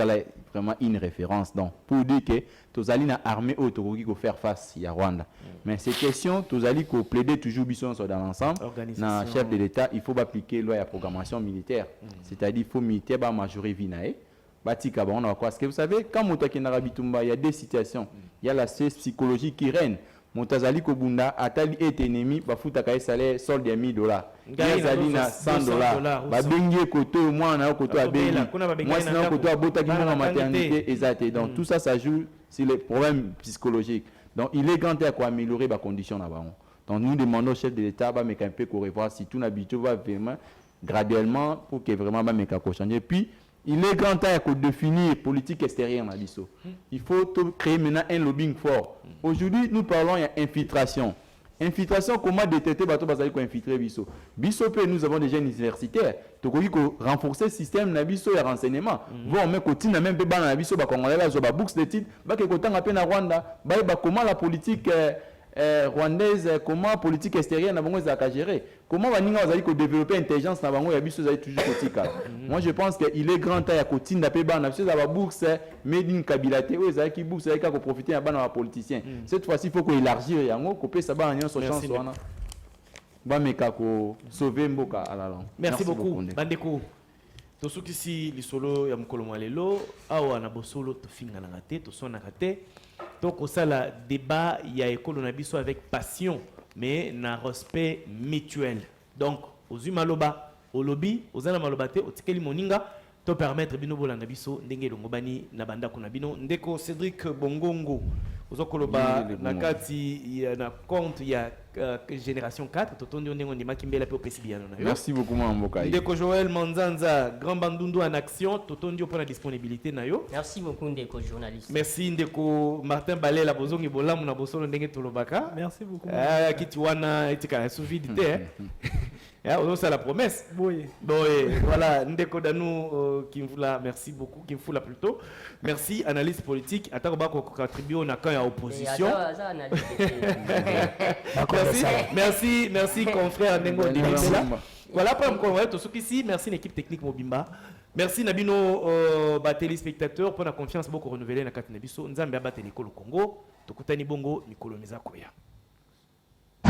vraiment une référence. Donc, pour dire que Tozali na armée Oto qui faire face à Rwanda. Mais ces questions, Tozali ko plaider toujours Bisson dans l'ensemble. Dans chef de l'État, il faut appliquer la loi de programmation militaire. C'est-à-dire qu'il faut militaire ba majorer Vinae. Batika, bon, parce que vous savez, quand Moutaki Narabitumba, il y a des situations. Il y a la psychologie qui règne. Moutazali Kobunda, Atali est ennemi, Bafutaka salaire solde de $1000. Yazali na $100. Babengi koto, moi on a koto à Bengi. Moi c'est un koto à Botaki na maternité exact. Donc tout ça, ça joue sur les problèmes psychologiques. Donc il est grand temps à améliorer les conditions là-bas. Donc nous demandons au chef de l'État, mais qu'un peu qu'on revoie si tout l'habitude va vraiment graduellement pour que vraiment mais qu'on change. Et puis il est grand temps de définir politique extérieure dans l'ISO. Il faut créer maintenant un lobbying fort. Aujourd'hui, nous parlons d'infiltration. Infiltration, comment détecter bateau basali ko infiltrer biso. Biso pe nous avons déjà universitaires. Tokoki ko renforcer le système na biso ya renseignement. Bon mais ko tina même pe bana na biso ba congolais ba zo ba books d'études, ba ke ko tanga pe na Rwanda, ba comment la politique rwandaise, comment politique extérieure na bango ezaka gérer, comment baninga bazali ko développer intelligence na bango ya biso ezali toujours kotika. Moi je pense que il est grand temps ya kotinda pe bana biso za ba bourse made in Kabila te o ezali ki bourse ezali ka ko profiter ya bana ba politiciens. Cette fois-ci il faut ko élargir yango ko pe sa ba nyon so chance wana. Ba meka ko sauver mboka à la langue. Merci beaucoup bandeko. Tosukisi lisolo ya mukolo mwalelo awa na bosolo tofinga na ngate tosona ngate. Donc, ça, le débat, il y a école biso avec passion, mais na respect mutuel. Donc, aux humaloba, au lobby, aux anamalobate, au tikeli moninga, to permettre bino bolanda biso, ndenge longobani, na banda kunabino, ndeko Cédric Bongongo, aux okoloba, na kati, na compte, il y a génération 4, totondi ondengo ndima kimbela pe opesibiano na yo. Merci beaucoup Mamboka. Ndeko Joël Manzanza, Grand Bandundu en action, totondi pour la disponibilité na yo. Merci beaucoup ndeko journaliste. Merci ndeko Martin Balé la bozongi bolamu na bosolo ndenge tolobaka. Merci beaucoup. Kitiwana etika sous vide te. On a la promesse. Oui. Bon, voilà, ndeko Danou Kimfula, merci beaucoup Kimfula plutôt. Merci analyse politique. Attends ba ko contribuer au camp ya opposition. Merci confrère Nengo Dibisela. Voilà pour me tout ici. Merci l'équipe technique Mobimba. Merci Nabino téléspectateurs pour la confiance beaucoup renouvelée na kati na biso. Nzambe abateli ko Congo. Tokutani bongo Nicolo Mizakoya.